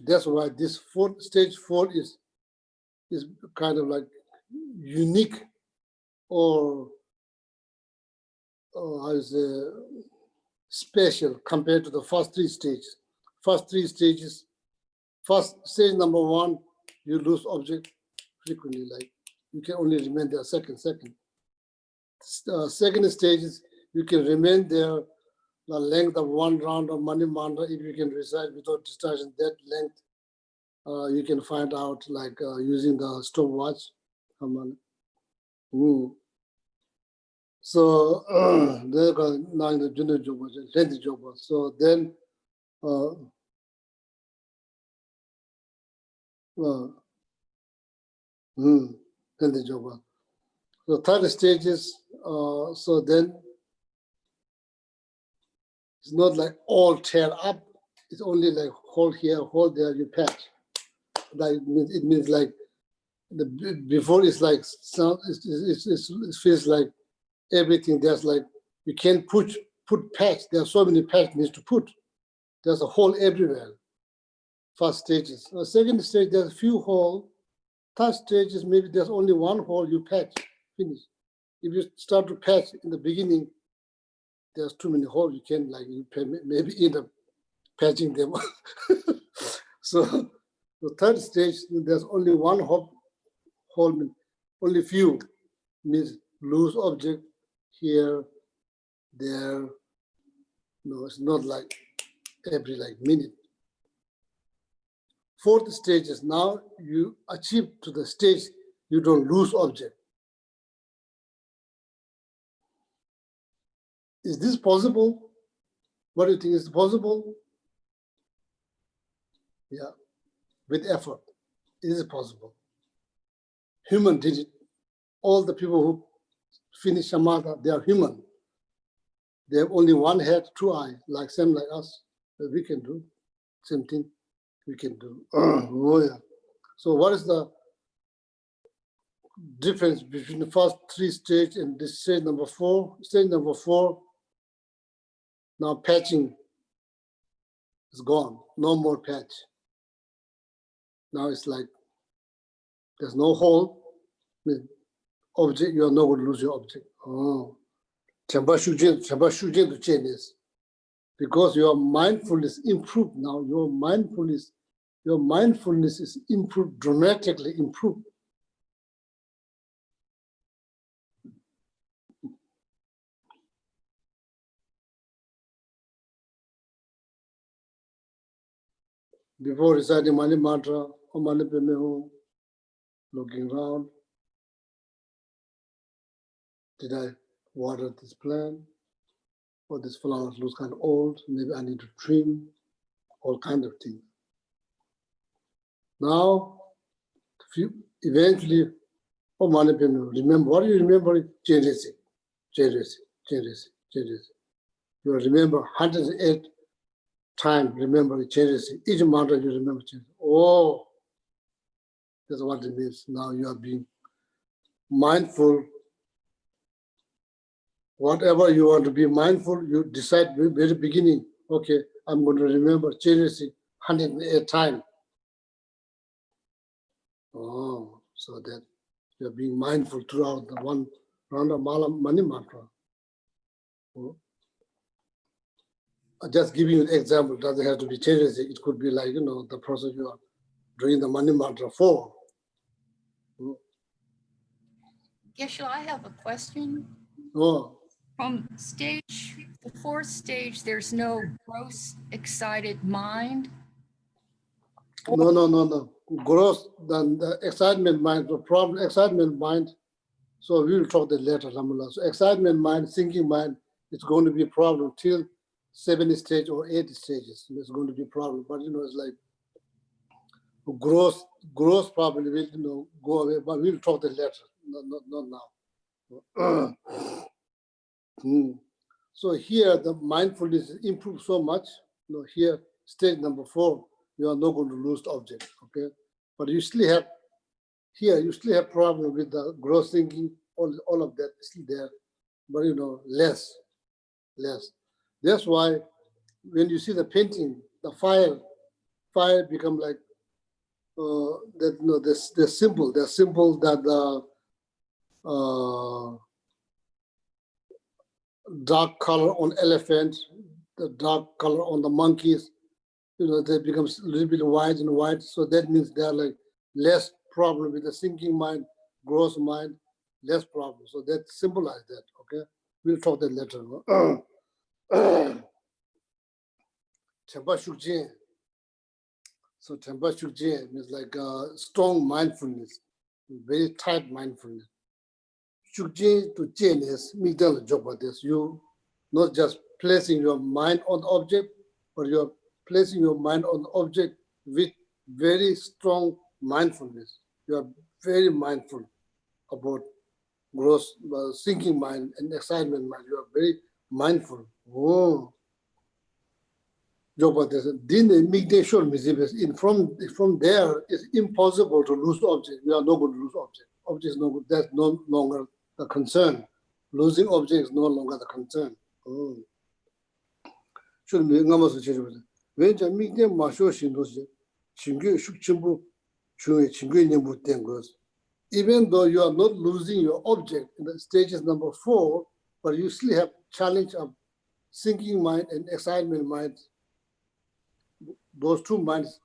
That's why this stage 4 is kind of like unique or how is special compared to the first 3 stages. First 3 stages, first stage number 1, you lose object frequently, like you can only remain there second. Second stage is you can remain there the length of 1 round of Mani Mantra. If you can recite without distraction, that length you can find out like using the stopwatch. So they got now in the junior job was lengthy job. So then lengthy job. The third stage is so then it's not like all tear up. It's only like hold here, hold there, you patch. Like it means like before it's like sound. It feels like everything. There's like you can't put patch. There are so many patch needs to put. There's a hole everywhere. First stages. The second stage there's a few hole. Third stage is maybe there's only one hole. You patch, finish. If you start to patch in the beginning, there's too many holes. You can like you maybe end up patching them. So the third stage, there's only one hole, only few, means loose object here, there. No, it's not like every like minute. Fourth stage is now you achieve to the stage you don't lose object. Is this possible? What do you think is possible? Yeah, with effort, it is possible. Human did it. All the people who finish Samatha, they are human. They have only one head, two eyes, like same like us. But we can do same thing. We can do. Oh yeah. So what is the difference between the first three stages and this stage number 4? Stage number 4. Now patching is gone. No more patch. Now it's like there's no hole. Object, you are not going to lose your object. Oh. To change this. Because your mindfulness improved now. Your mindfulness is improved, dramatically improved. Before reciting Mani Mantra, Om Mani Padme Hum, looking around, did I water this plant? Or this flower looks kind of old, maybe I need to trim, all kind of things. Now, eventually, Om Mani Padme Hum, remember, what do you remember? Changes. You remember 108 times, remember it changes. Each mantra you remember changes. Oh, that's what it means. Now you are being mindful. Whatever you want to be mindful, you decide at the very beginning, okay, I'm going to remember changes 108 times. Oh, so that you're being mindful throughout the one round of Mani Mantra. Oh. Just giving you an example, doesn't have to be changes. It could be like, the process you are doing the Mani Mantra for. Geshe, I have a question. Oh. From the 4th stage, there's no gross excited mind. No. Gross, then the excitement mind, the problem, excitement mind. So we will talk that later, Ramula. So excitement mind, thinking mind, it's going to be a problem till 7th stage or 8th stages. It's going to be a problem. But it's like gross probably will go away, but we'll talk that later, not now. So here the mindfulness improves so much. Here, stage number 4, you are not going to lose the object, okay? But you still have problem with the gross thinking, all of that is still there, but less. That's why when you see the painting, the fire become like that. They're simple that the dark color on elephant, the dark color on the monkeys, they become a little bit white and white. So that means they're like less problem with the thinking mind, gross mind, less problem. So that symbolize that, okay? We'll talk that later. Tempa Shukjin. So Tempa Shukjin means like strong mindfulness, very tight mindfulness. chukje to changes, migdal job about this. You not just placing your mind on the object, but you're placing your mind on the object with very strong mindfulness. You are very mindful about gross thinking mind and excitement mind. You are very mindful. Oh, job about this. Then migdal sure in from there it's impossible to lose object. We are not going to lose object. Object is no good. That's no longer the concern. Losing object is no longer the concern. Oh. Should be almost a change. When you make them masho shindoshi, chingu shukchimbu, chue chingu nyambu tengos. Even though you are not losing your object in the stages number 4, but you still have challenge of thinking mind and excitement mind. Those two minds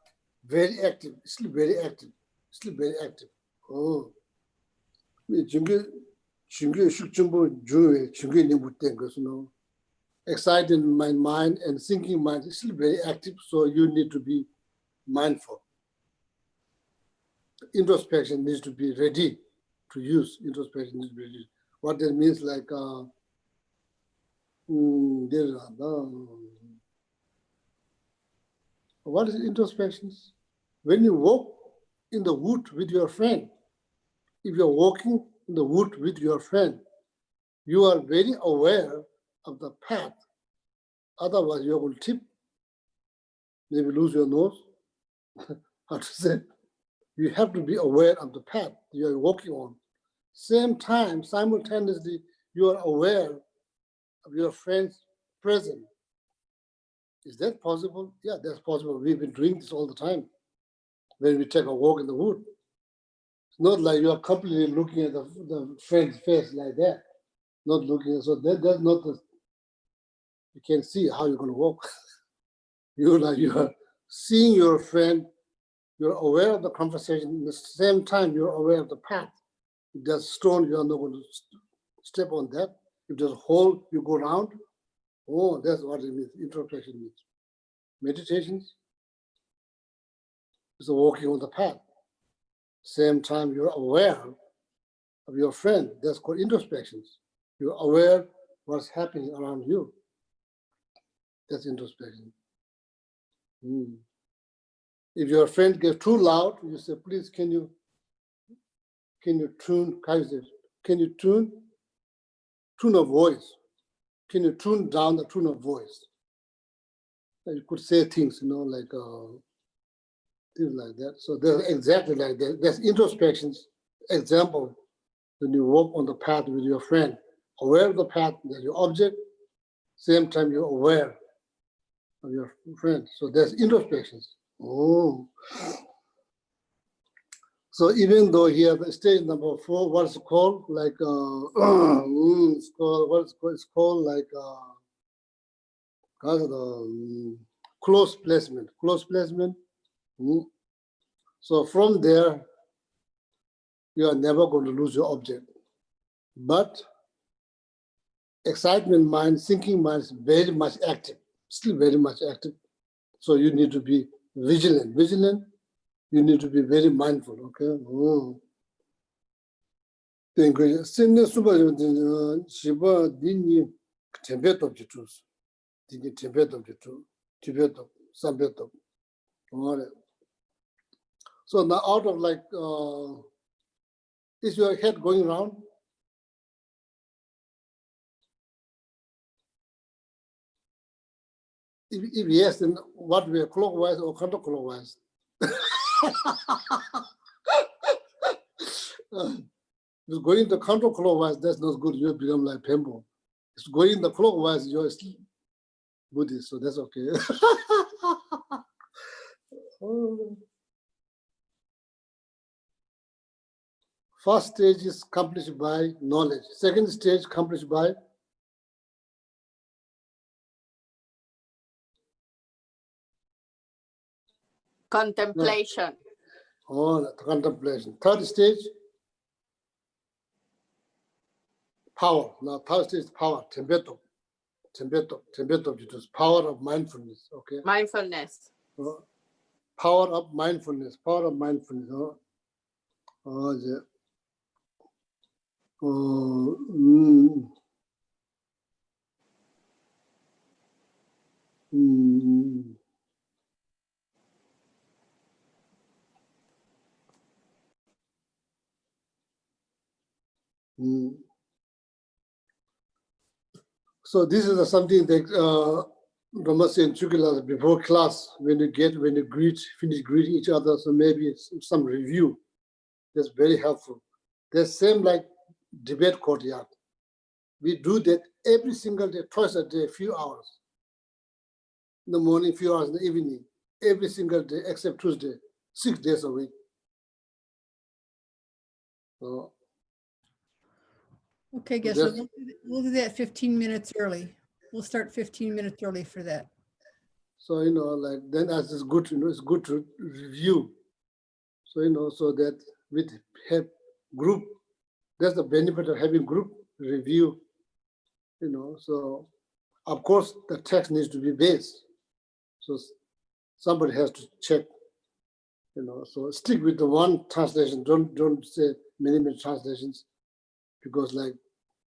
very active, still very active, still very active. Oh. Chingu shukchimbu, chue chingu nyambu tengos, no. Excited mind and thinking mind is still very active, so you need to be mindful. Introspection needs to be ready to use. Introspection needs to be ready. What that means, like, what is introspection? When you walk in the wood with your friend, if you're walking in the wood with your friend, you are very aware of the path. Otherwise, you will tip, maybe lose your nose. How to say? You have to be aware of the path you are walking on. Same time, simultaneously, you are aware of your friend's presence. Is that possible? Yeah, that's possible. We've been doing this all the time when we take a walk in the wood. It's not like you are completely looking at the friend's face like that, not looking. So that's not the, you can see how you're going to walk. You are seeing your friend, you're aware of the conversation, at the same time you're aware of the path. If there's a stone, you are not going to step on that. If there's a hole, you go around. Oh, that's what it means, introspection means. Meditations is walking on the path. Same time you're aware of your friend, that's called introspections. You're aware what's happening around you. That's introspection. If your friend gets too loud, you say, please, can you tune a voice? Can you tune down the tone of voice? You could say things, like things like that. So there's exactly like that. There's introspections. Example, when you walk on the path with your friend, aware of the path, there's your object, same time you're aware of your friend. So there's introspections. Oh. So even though here the stage number 4, what's it called? Like it's called like close placement. Close placement. So from there, you are never going to lose your object. But excitement mind, thinking mind is very much active, still very much active. So you need to be vigilant. You need to be very mindful, okay? So now out of like, is your head going round? If yes, then what way, clockwise or counterclockwise? It's going the counterclockwise, that's not good. You become like Pembo. It's going the clockwise, you're still Buddhist, so that's okay. First stage is accomplished by knowledge. Second stage accomplished by Contemplation. Contemplation. Third stage, power. Now third stage is power, tembeto, which is power of mindfulness, okay? Mindfulness. Power of mindfulness. Yeah. mm, mm, mm. So this is something that Ramasi and Chukila before class, when you finish greeting each other, so maybe some review. That's very helpful. The same like debate courtyard. We do that every single day, twice a day, a few hours. In the morning, few hours in the evening, every single day except Tuesday, 6 days a week. So, Okay, Geshe, that's- we'll do that 15 minutes early. We'll start 15 minutes early for that. so like then as it's good, it's good to review. So so that with have group, that's the benefit of having group review. So of course the text needs to be based. So somebody has to check. So stick with the one translation. Don't say many translations, because like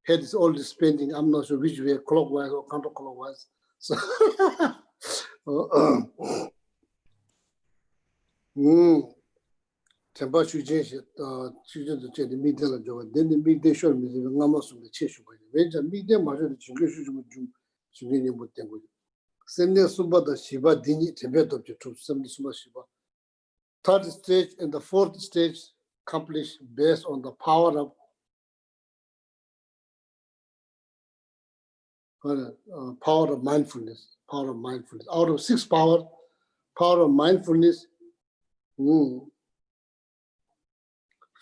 head is always spending. I'm not sure which way, clockwise or counterclockwise. So, Tempa Shujin, Shujin to the middle of Joe, then the midday show me the Namas of the Cheshu. When the midday market, the Chingishu, Shugini would think with. Send the Suba the Shiva Dini, Tibet of the two, some Suba Shiva. Third stage and the fourth stage accomplished based on the power of mindfulness. Power of mindfulness. Out of 6 power of mindfulness.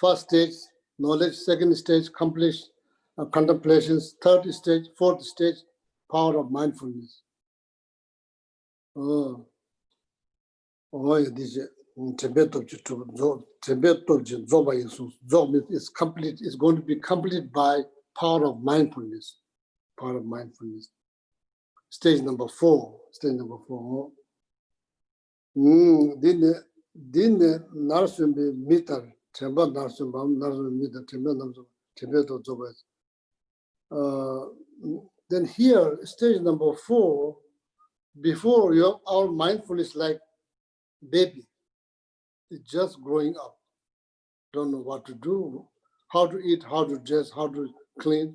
First stage, knowledge. Second stage, accomplished contemplations. Third stage, fourth stage, power of mindfulness. This Tibet of Zoba is complete. Is going to be completed by power of mindfulness. Power of mindfulness. Stage number 4. Stage number 4. Then Narsum be meter. Temba Narsum meter. Temba Narsum. Temba Zoba. Then here, stage number 4. Before our mindfulness like baby. It's just growing up. Don't know what to do, how to eat, how to dress, how to clean.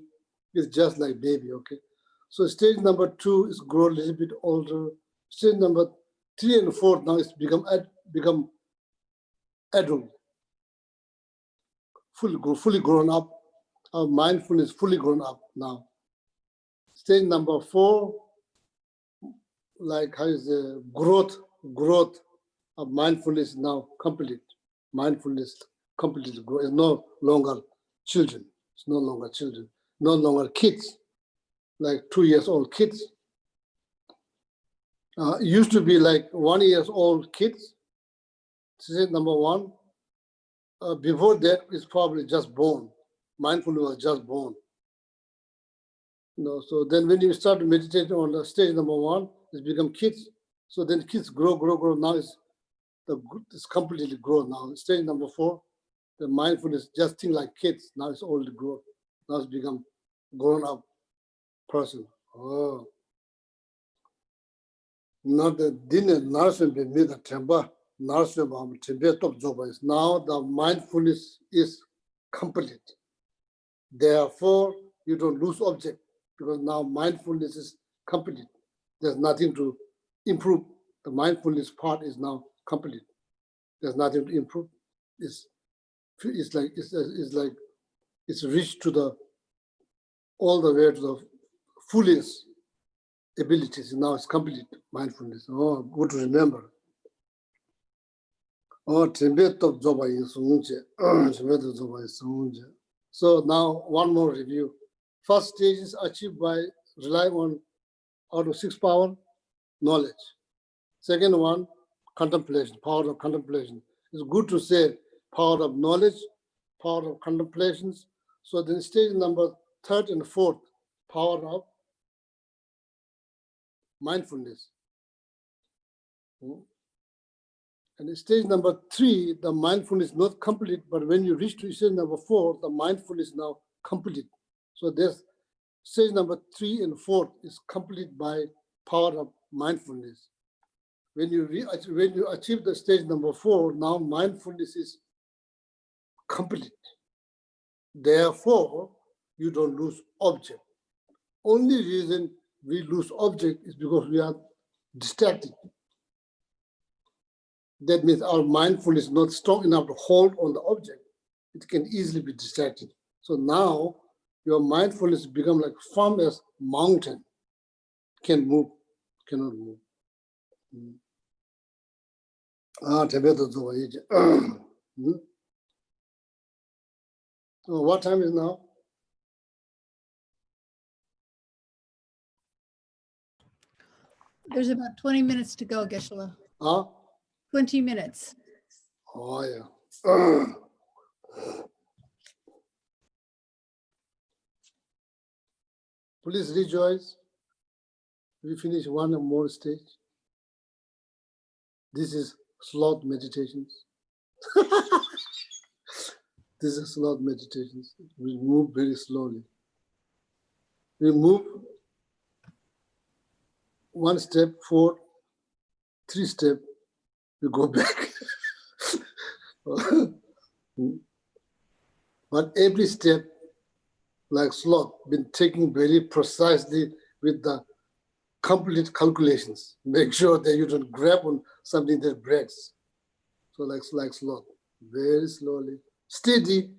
It's just like baby, okay? So stage number 2 is grow a little bit older. Stage number 3 and 4 now is become adult, fully grown up. Our mindfulness fully grown up now. Stage number 4, like how is the growth of mindfulness now complete. Mindfulness completely grow. It's no longer children. It's no longer children. No longer kids, like 2 years old kids. It used to be like 1 year old kids. This is number 1. Before that, it's probably just born. Mindfulness was just born. So then when you start to meditate on the stage number 1, it's become kids. So then kids grow. Now it's completely grown now. Stage number 4, the mindfulness just think like kids. Now it's all grown. Now it's become grown up person. Not the dinner nourishment be made the temper, nourishment Tibet of Zoba is now the mindfulness is complete. Therefore, you don't lose object because now mindfulness is complete. There's nothing to improve. The mindfulness part is now complete. There's nothing to improve. It's reached to the all the way to the fullest abilities. Now it's complete mindfulness. Good to remember. Tibet of Zoba is So now one more review. First stage is achieved by relying on out of 6 power, knowledge. Second one, contemplation, power of contemplation. It's good to say power of knowledge, power of contemplations. So then stage number 3rd and 4th, power of mindfulness. And stage number 3, the mindfulness is not complete, but when you reach to stage number 4, the mindfulness is now complete. So there's stage number 3 and 4 is complete by power of mindfulness. When you achieve the stage number 4, now mindfulness is complete. Therefore, you don't lose object. Only reason we lose object is because we are distracted. That means our mindfulness is not strong enough to hold on the object. It can easily be distracted. So now your mindfulness become like firm as mountain. Can move, cannot move. What time is now? There's about 20 minutes to go, Geshe. 20 minutes. Oh, yeah. Please rejoice. We finish one more stage. This is sloth meditations. This is sloth meditations. We move very slowly. We move one step forward, 3 steps, we go back. But every step, like sloth, been taken very precisely with the complete calculations. Make sure that you don't grab on something that breaks. So like sloth, very slowly, steady,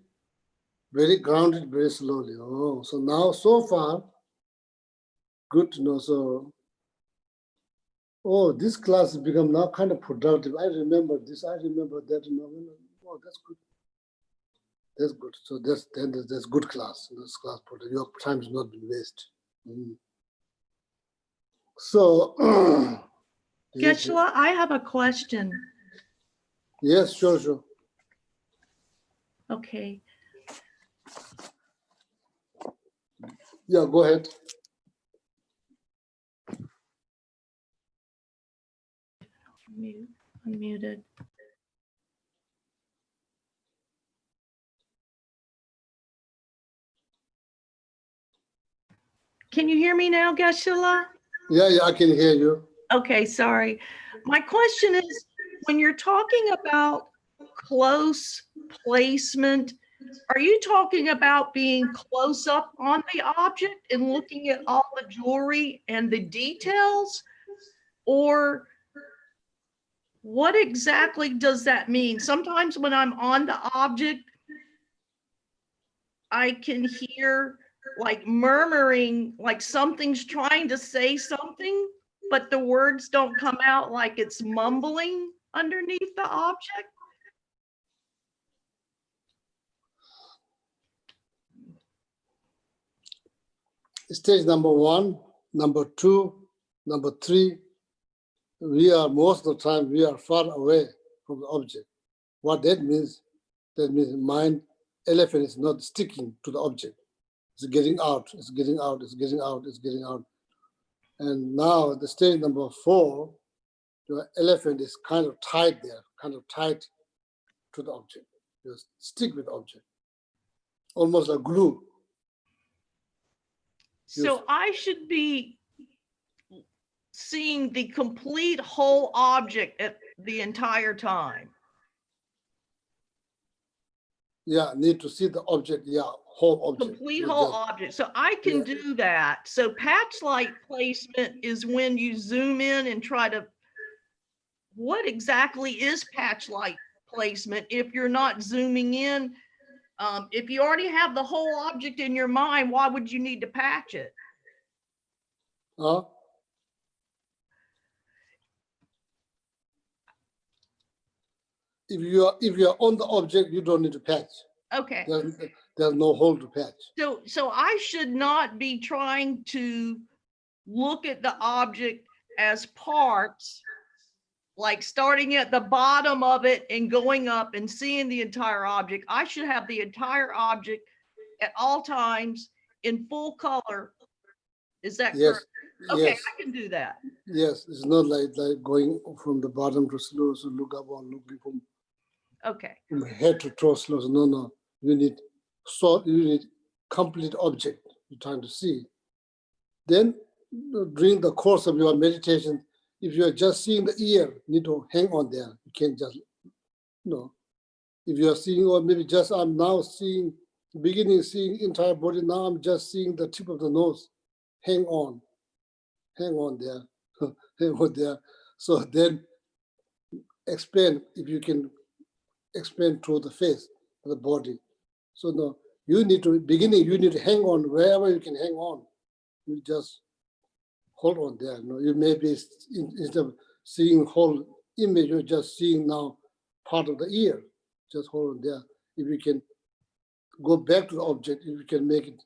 very grounded, very slowly. Oh, so now so far, good to know. So, oh, this class has become now kind of productive. I remember this, I remember that. Oh, that's good. That's good. So that's good class. This class product. Your time has not been wasted. So, Geshe, I have a question. yes, sure. Okay. Yeah, go ahead. Unmuted. Can you hear me now, Geshe? Yeah, I can hear you. Okay, sorry. My question is, when you're talking about close placement, are you talking about being close up on the object and looking at all the jewelry and the details? Or what exactly does that mean? Sometimes when I'm on the object, I can hear like murmuring, like something's trying to say something, but the words don't come out, like it's mumbling underneath the object. Stage number 1, number 2, number 3, we are most of the time, we are far away from the object. What that means mind elephant is not sticking to the object. It's getting out, it's getting out, it's getting out, it's getting out. And now the stage number 4, the elephant is kind of tied there, kind of tied to the object. Just stick with the object, almost like glue. So I should be seeing the complete whole object at the entire time. Yeah, need to see the object, yeah, whole object. Complete Yeah, whole just- object. So I can Yeah. do that. So patch light placement is when you zoom in and try to, what exactly is patch light placement if you're not zooming in? If you already have the whole object in your mind, why would you need to patch it? Huh? If you are on the object, you don't need to patch. Okay. There's no hole to patch. So I should not be trying to look at the object as parts, like starting at the bottom of it and going up and seeing the entire object. I should have the entire object at all times in full color. Is that Yes. correct? Okay, Yes. I can do that. Yes. It's not like going from the bottom to slow, so look up or looking Okay. from head to toe slow. No. You need complete object you're trying to see. Then during the course of your meditation, if you are just seeing the ear, you need to hang on there. You can't just, if you are seeing, or maybe just I'm now seeing, beginning seeing entire body, now I'm just seeing the tip of the nose. Hang on there, hang on there. So then expand, if you can expand through the face, the body. So no, you need to, beginning, you need to hang on wherever you can hang on. You just hold on there. You may be, instead of seeing whole image, you're just seeing now part of the ear. Just hold on there. If you can go back to the object, if you can make it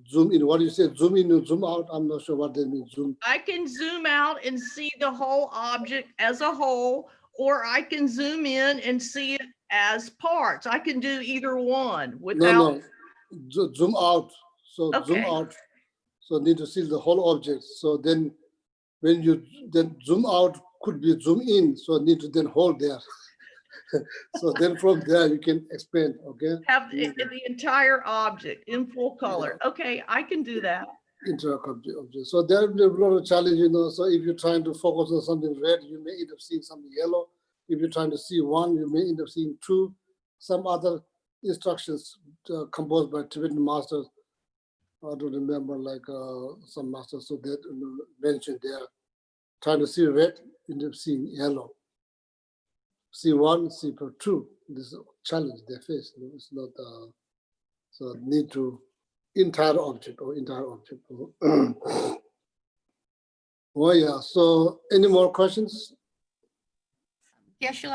zoom in. What do you say? Zoom in and zoom out? I'm not sure what that means. Zoom. I can zoom out and see the whole object as a whole, or I can zoom in and see it as parts. I can do either one without. No. Zoom out. So zoom Okay. out. So need to see the whole object. So then when you then zoom out could be zoom in. So need to then hold there. So then from there you can expand, okay? Have the entire object in full color. Okay, I can do that. Interact object. So there will be a lot of challenge, So if you're trying to focus on something red, you may end up seeing something yellow. If you're trying to see one, you may end up seeing two. Some other instructions composed by Tibetan masters, I don't remember, like some masters, so that mentioned there. Trying to see red, end up seeing yellow. See one, see for two. This is a challenge they face. It's not so need to entire object. Oh yeah. So any more questions? Geshe,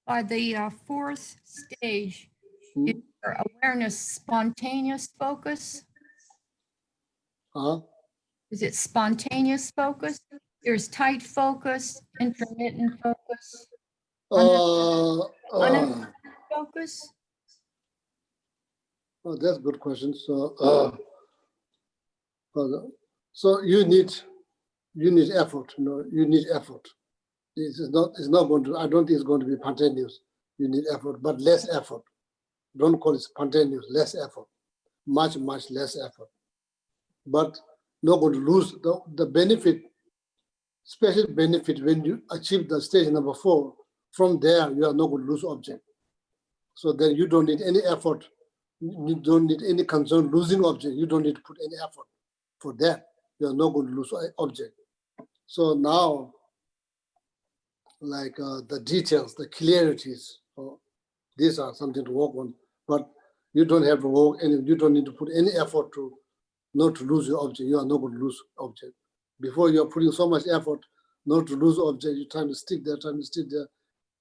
by the fourth stage, is your awareness spontaneous focus? Is it spontaneous focus? There's tight focus, intermittent focus, focus. Oh, that's a good question. So, so you need effort. You need effort. It's not going to. I don't think it's going to be spontaneous. You need effort, but less effort. Don't call it spontaneous. Less effort. Much less effort. But not going to lose the benefit. Special benefit when you achieve the stage number 4. From there, you are not going to lose object. So then you don't need any effort. You don't need any concern losing object. You don't need to put any effort for that. You are not going to lose object. So now, like the details, the clarities, these are something to work on. But you don't have to work, and you don't need to put any effort to not to lose your object. You are not going to lose object. Before you are putting so much effort not to lose object, you're trying to stick there.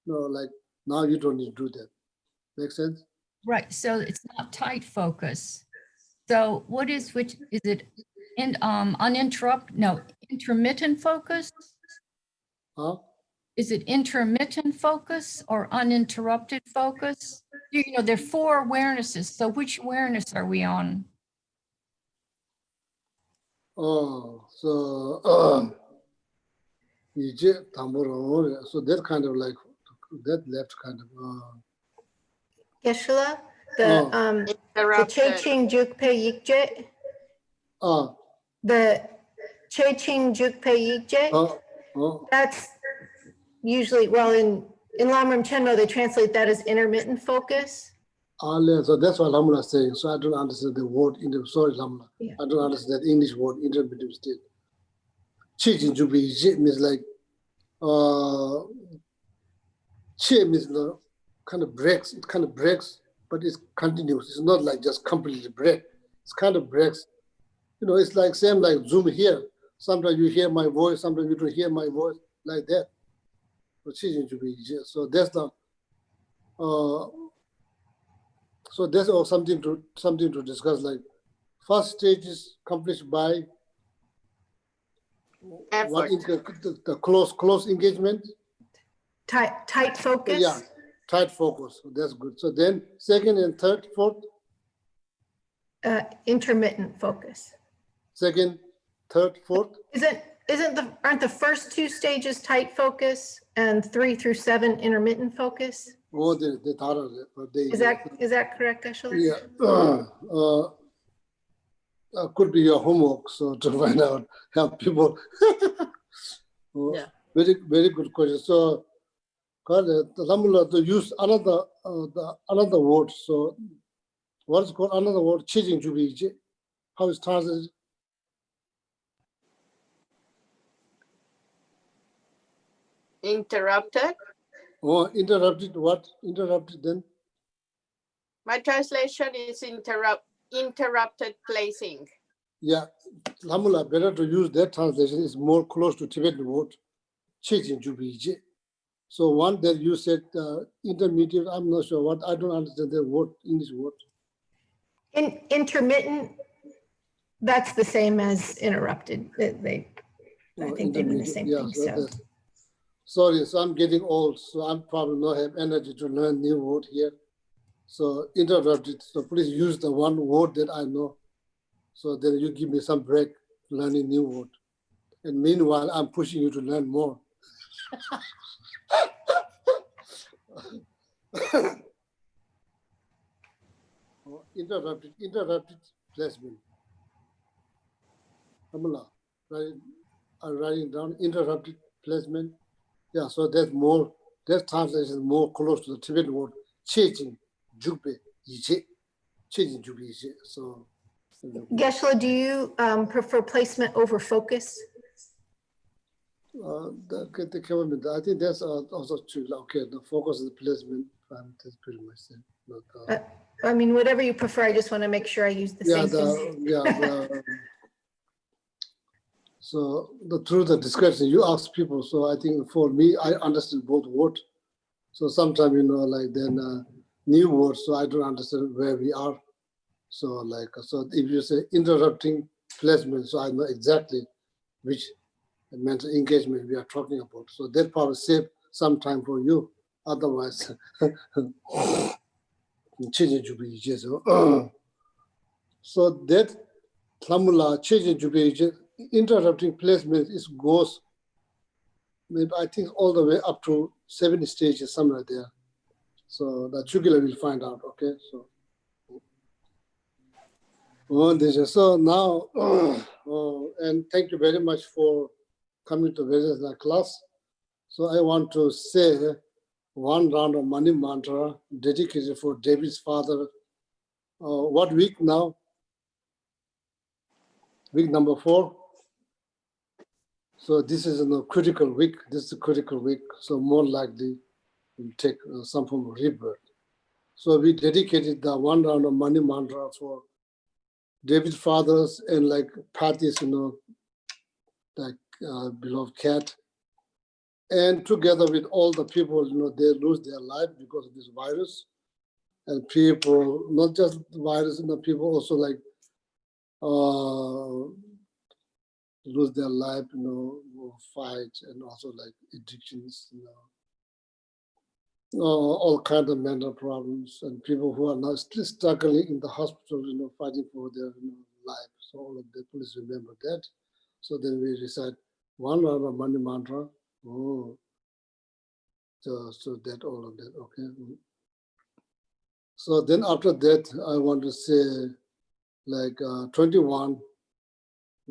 Like now you don't need to do that. Make sense? Right. So it's not tight focus. So which is it? Intermittent focus? Huh? Is it intermittent focus or uninterrupted focus? There are 4 awarenesses. So which awareness are we on? So that kind of like that left kind of. Geshe, the Che-Ching Jukpe Yikje, the Che-Ching Jukpe Yikje, that's usually, well, in Lamrim Chenmo, they translate that as intermittent focus. So that's what Lamla is saying. So I don't understand the word. Sorry, Lamla. Yeah. I don't understand that English word, intermittent state. Che-Ching Jukpe Yikje means like, Che means kind of breaks. It kind of breaks, but it's continuous. It's not like just completely break. It's kind of breaks. It's like same like Zoom here. Sometimes you hear my voice, sometimes you don't hear my voice, like that. So that's the. So that's all something to discuss. Like first stage is accomplished by what is the close engagement. Tight focus. Yeah. Tight focus. That's good. So then second and third, fourth? Intermittent focus. Second, third, fourth? Is it aren't the first two stages tight focus and 3 through 7 intermittent focus? Oh, they thought of it, but they. Is that correct, Geshe? Yeah. Could be your homework, so to find out, help people. Oh, Yeah. Very good question. So, Lamula to use another word. So, what is called another word? Changing to be. How is translated? Interrupted. Oh, interrupted. What interrupted then? My translation is interrupted placing. Yeah, Lamula, better to use that translation. Is more close to Tibetan word. Changing to be. So one that you said intermediate. I'm not sure what. I don't understand the word, English word. Intermittent, that's the same as interrupted. I think they mean the same thing. So. Sorry, so I'm getting old, so I'm probably not have energy to learn new word here. So interrupted. So please use the one word that I know. So then you give me some break learning new word. And meanwhile, I'm pushing you to learn more. Interrupted placement. Kamala, I'm writing down interrupted placement. Yeah, so that's more, that translation is more close to the Tibetan word, changing jupe yiche, changing jupe yiche. So, Geshe, do you prefer placement over focus? I think that's also true. Okay, the focus is the placement. That's pretty much it. I mean, whatever you prefer. I just want to make sure I use the same thing. So through the discussion, you ask people. So I think for me, I understand both words. So sometimes, like then new words, so I don't understand where we are. So so if you say interrupting placement, so I know exactly which mental engagement we are talking about. So that probably save some time for you. Otherwise, so that Tamula changing to be interrupting placement goes maybe I think all the way up to 7 stages somewhere there. So the jugular will find out. Okay, so. So now, and thank you very much for coming to visit the class. So I want to say one round of money mantra dedicated for David's father. What week now? Week number 4. So this is a critical week. This is a critical week. So more likely we'll take some form of rebirth. So we dedicated the one round of money mantra for David's fathers and like Patty's, like beloved cat. And together with all the people, they lose their life because of this virus. And people, not just the virus, people also like lose their life, fight, and also like addictions, all kinds of mental problems, and people who are now still struggling in the hospital, fighting for their life. So all of that, please remember that. So then we recite one round of money mantra. So that all of that, okay. So then after that, I want to say like 21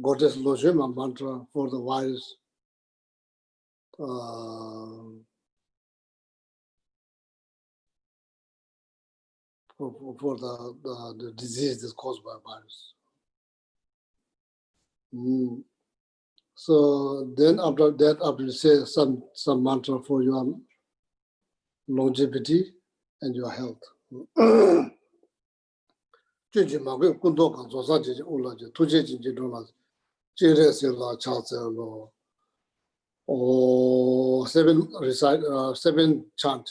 Goddess Lojema mantra for the virus. For the disease that's caused by virus. So then after that, I will say some mantra for your longevity and your health. Seven recite, 7 chant.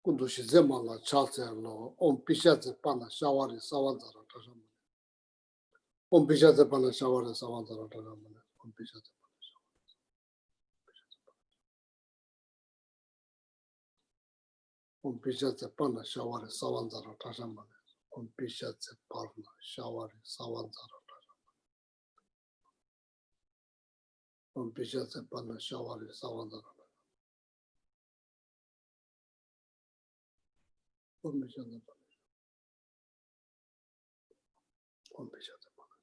Kundushi zemala chalse lo on pishatse pana shawari sawanzara tashamane. On pishatse pana shawari sawanzara tashamane. On pishatse pana shawari. On pishatse pana shawari sawanzara tashamane. On pishatse pana shawari sawanzara tashamane. On pishatse pana shawari sawanzara. On pishatse pana. On pishatse pana.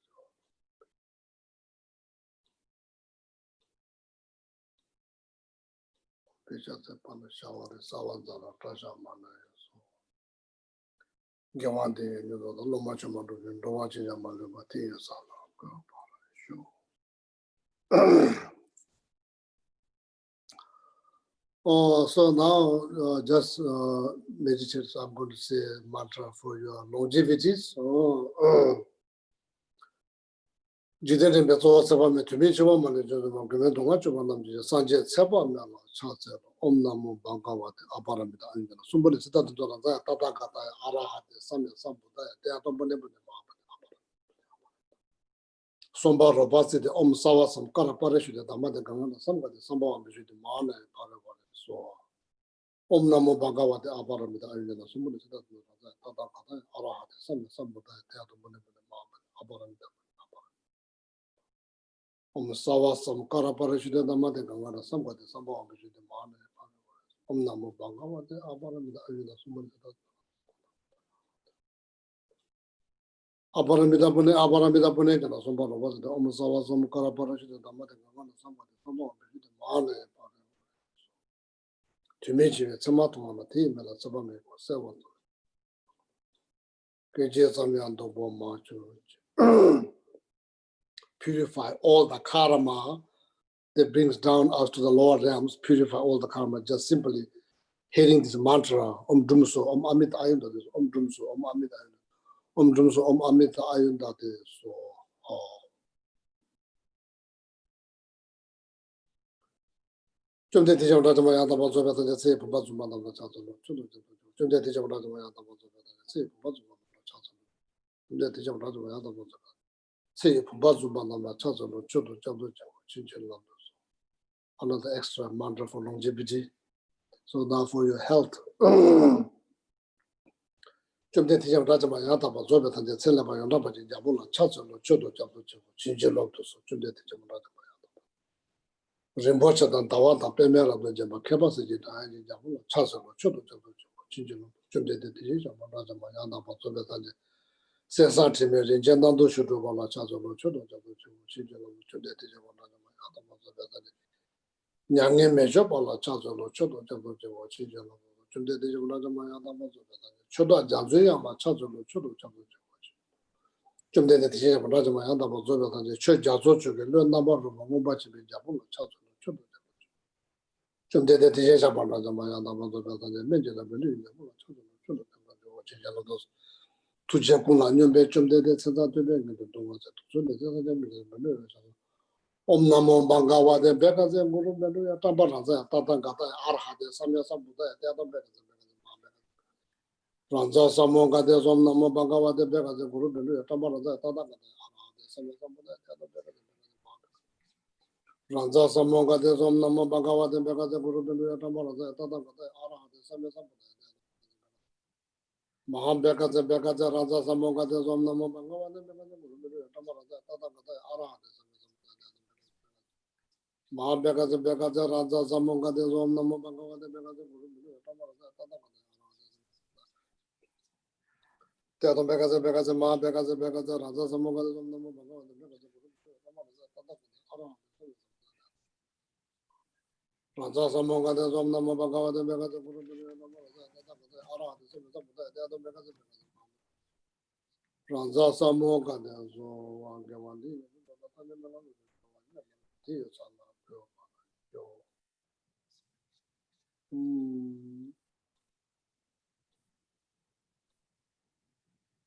Pishatse pana shawari sawanzara tashamane. Gyawandi yudo the Lomacha Madu and Dowachi Yamalu Matia Sala. Oh, so now just meditate. I'm going to say mantra for your longevity. So, Jidden Beto Sabam to me, Chuma Manager, Gavendonga Chumanam, Sanjay Saba Mala, Chancellor, Om Namu Bangawat, Aparamita, and somebody said that Tatakata, Arahat, Sam Sambuda, they are not Somba Robasti, the Om Sawa, some Karaparishu, the Mother Gangana, somebody, Samba, the Mana, so Om Namo Bhagavate Aparamita Ayana, somebody said that Tatakata, Arahat, some Sambuda, they are the Aparamita. Om Sawa, some Karaparishu, the Mother Gangana, somebody, Samba, the Mana, Om Namo Bhagavate Aparamita Ayana, somebody said that. Aparamida Pune, Aparamida Pune, somebody was the Omasawa, some Karaparashu, the Damatanga, somebody, the Mane. To me, it's a matter of a team and a Sabame for 7. Kejasamiando Bomachu. Purify all the karma that brings down us to the lower realms, purify all the karma, just simply hearing this mantra, Om Dumso, Om Amit Ayunda, Om Dumso, Om Amit Ayunda. Om Dumso, Om Amit Ayunda, so. 좀 대대적 라자마 야다 보조베다 제 부바주마다 차도로 좀 대대적 라자마 야다 보조베다 제 부바주마다 차도로 좀 대대적 라자마 야다 보조베다 제 부바주마다 차도로 저도 진짜로 another extra mantra for longevity. So now for your health. 좀 대대적 라자마 야다 보조베다 제 셀라바 연다바지 야불라 차도로 저도 진짜로 좀 대대적 라자마 림보차단 다와다 빼메라도 이제 막 해봤으지 다 이제 자고 차서로 저도 진짜로 좀 되듯이 좀 맞아 야나 받서다 이제 세상팀에 이제 난도 쇼도 발라 차서로 저도 진짜로 좀 되듯이 맞아 야나 받서다 냥에 매저 발라 차서로 저도 진짜로 좀 되듯이 맞아 야나 받서다 저도 자주야 막 차서로 저도 좀 되듯이 맞아 야나 받서다 이제 저 자주 쪽에 런나버로 못 받지 잡고 차서로 좀 대대대제 잡아놔서 말이야 나만도 가서 맨제가 별이 뭐 저도 진짜로 두제군 안년배 좀 대대 찾아 되는 것도 동화자 좀 대대가 되는 거는 엄나모 방가와데 배가제 모르면은 따바라자 따단가다 아르하데 삼야삼부다 대단 배가제 란자 사모가 돼서 엄나모 방가와데 배가제 모르면은 따바라자 따단가다 아르하데 삼야삼부다 대단 배가제 란자 사모가 돼서 엄나모 방가와데 배가제 모르면은 따바라자 따단가다 아르하데 삼야삼부다 마함베가제 베가제 란자 사모가 돼서 엄나모 방가와데 배가제 모르면은 따바라자 따단가다 아르하데 마베가제 베가제 란자 사모가 돼서 엄나모 방가와데 배가제 모르면은 따바라자 따단가다 대동 베가제 마베가제 베가제 란자 사모가 돼서 엄나모 방가와데 배가제 모르면은 따바라자 따단가다 란자 사모가 돼서 엄나모 방가와데 배가제 모르면은 따바라자 따단가다 아르하데 삼야삼부다 대동 베가제 란자 사모가 돼서 왕게완디 따단가다 디요살라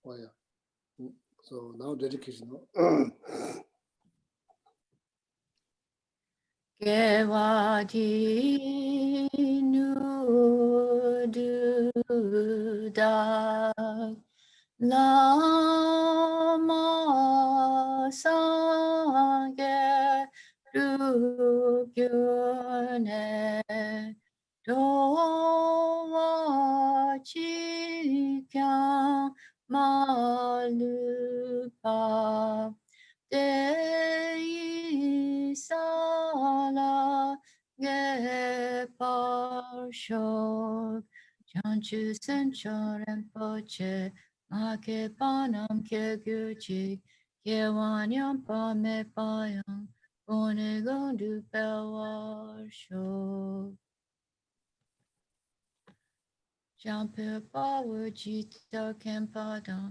oh yeah. So now dedication. Gewadi nududa lama sange rugyune dowa chikyang malupa Dei sala ge parshok Janchu sencho rinpoche ma ke panam ke gyuchi ke wanyam pa me payam gone gondu pelwashok Jampe pawa jita kempadam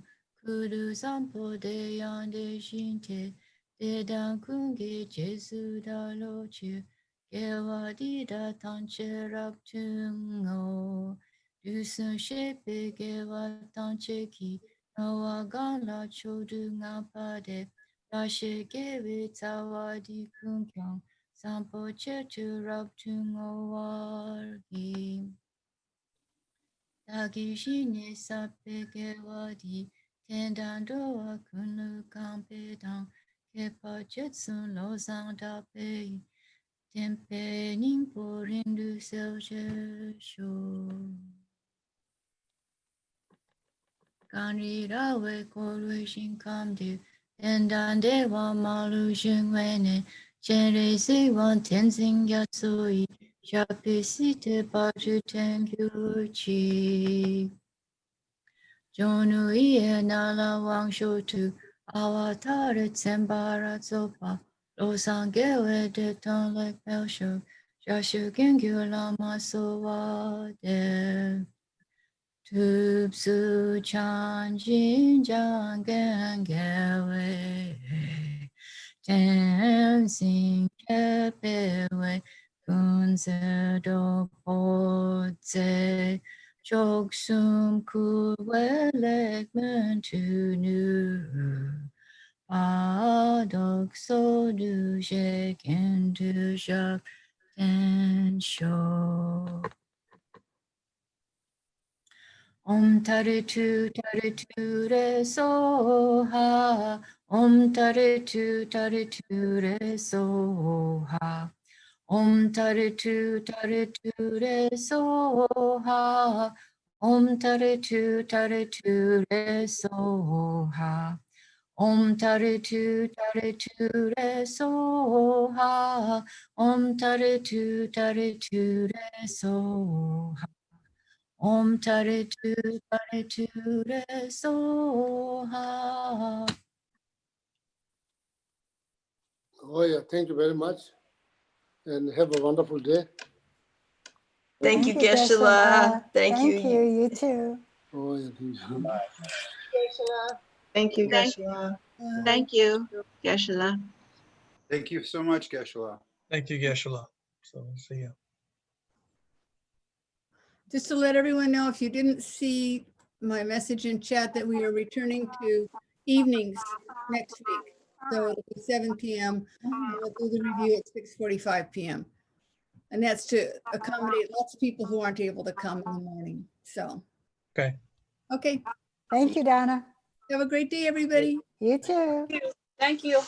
Kuru sampo de yande shinte de dan kunge jesu da loche gewa di da tanche rap tungo dusun shepe gewa tanche ki noa gala chodu ngapade rashe gewe tawa di kunkyang sampo chetu rap tungo wargi Dagi shine sape gewadi Tendando akunu kampedan kepa jetsun lozang dape tempe ningpo rindu selje sho Ganri rawe korwe shinkamdu Tendande wa malu shingwene Chenre se wan tenzing yasui Shape site baju tengyuchi Jonu iye nala wang shotu awatare tsembara zopa losangewe de ton lek melsho jashu gengyu lama sowa de tupsu chanjin jangengewe tenzin kepewe kunze do podze Choksum kuwelek mentunu Adok so du shek into shak Tensho. Om taritu re soha. Om taritu re soha. Om taritu re soha. Om taritu re soha. Om taritu re soha. Om taritu re soha. Om taritu re soha. Oh yeah, thank you very much. And have a wonderful day. Thank you, Geshe-la. Geshe-la. Thank you. You too. Oh yeah, thank you. Thank you, Thank- Geshe-la. Thank you, Geshe-la. Thank you so much, Geshe-la. Thank you, Geshe-la. So see you. Just to let everyone know, if you didn't see my message in chat, that we are returning to evenings next week. So it'll be 7 p.m. and we'll do the review at 6:45 p.m. And that's to accommodate lots of people who aren't able to come in the morning. So, Okay. okay. Thank you, Donna. Have a great day, everybody. You too. Thank you.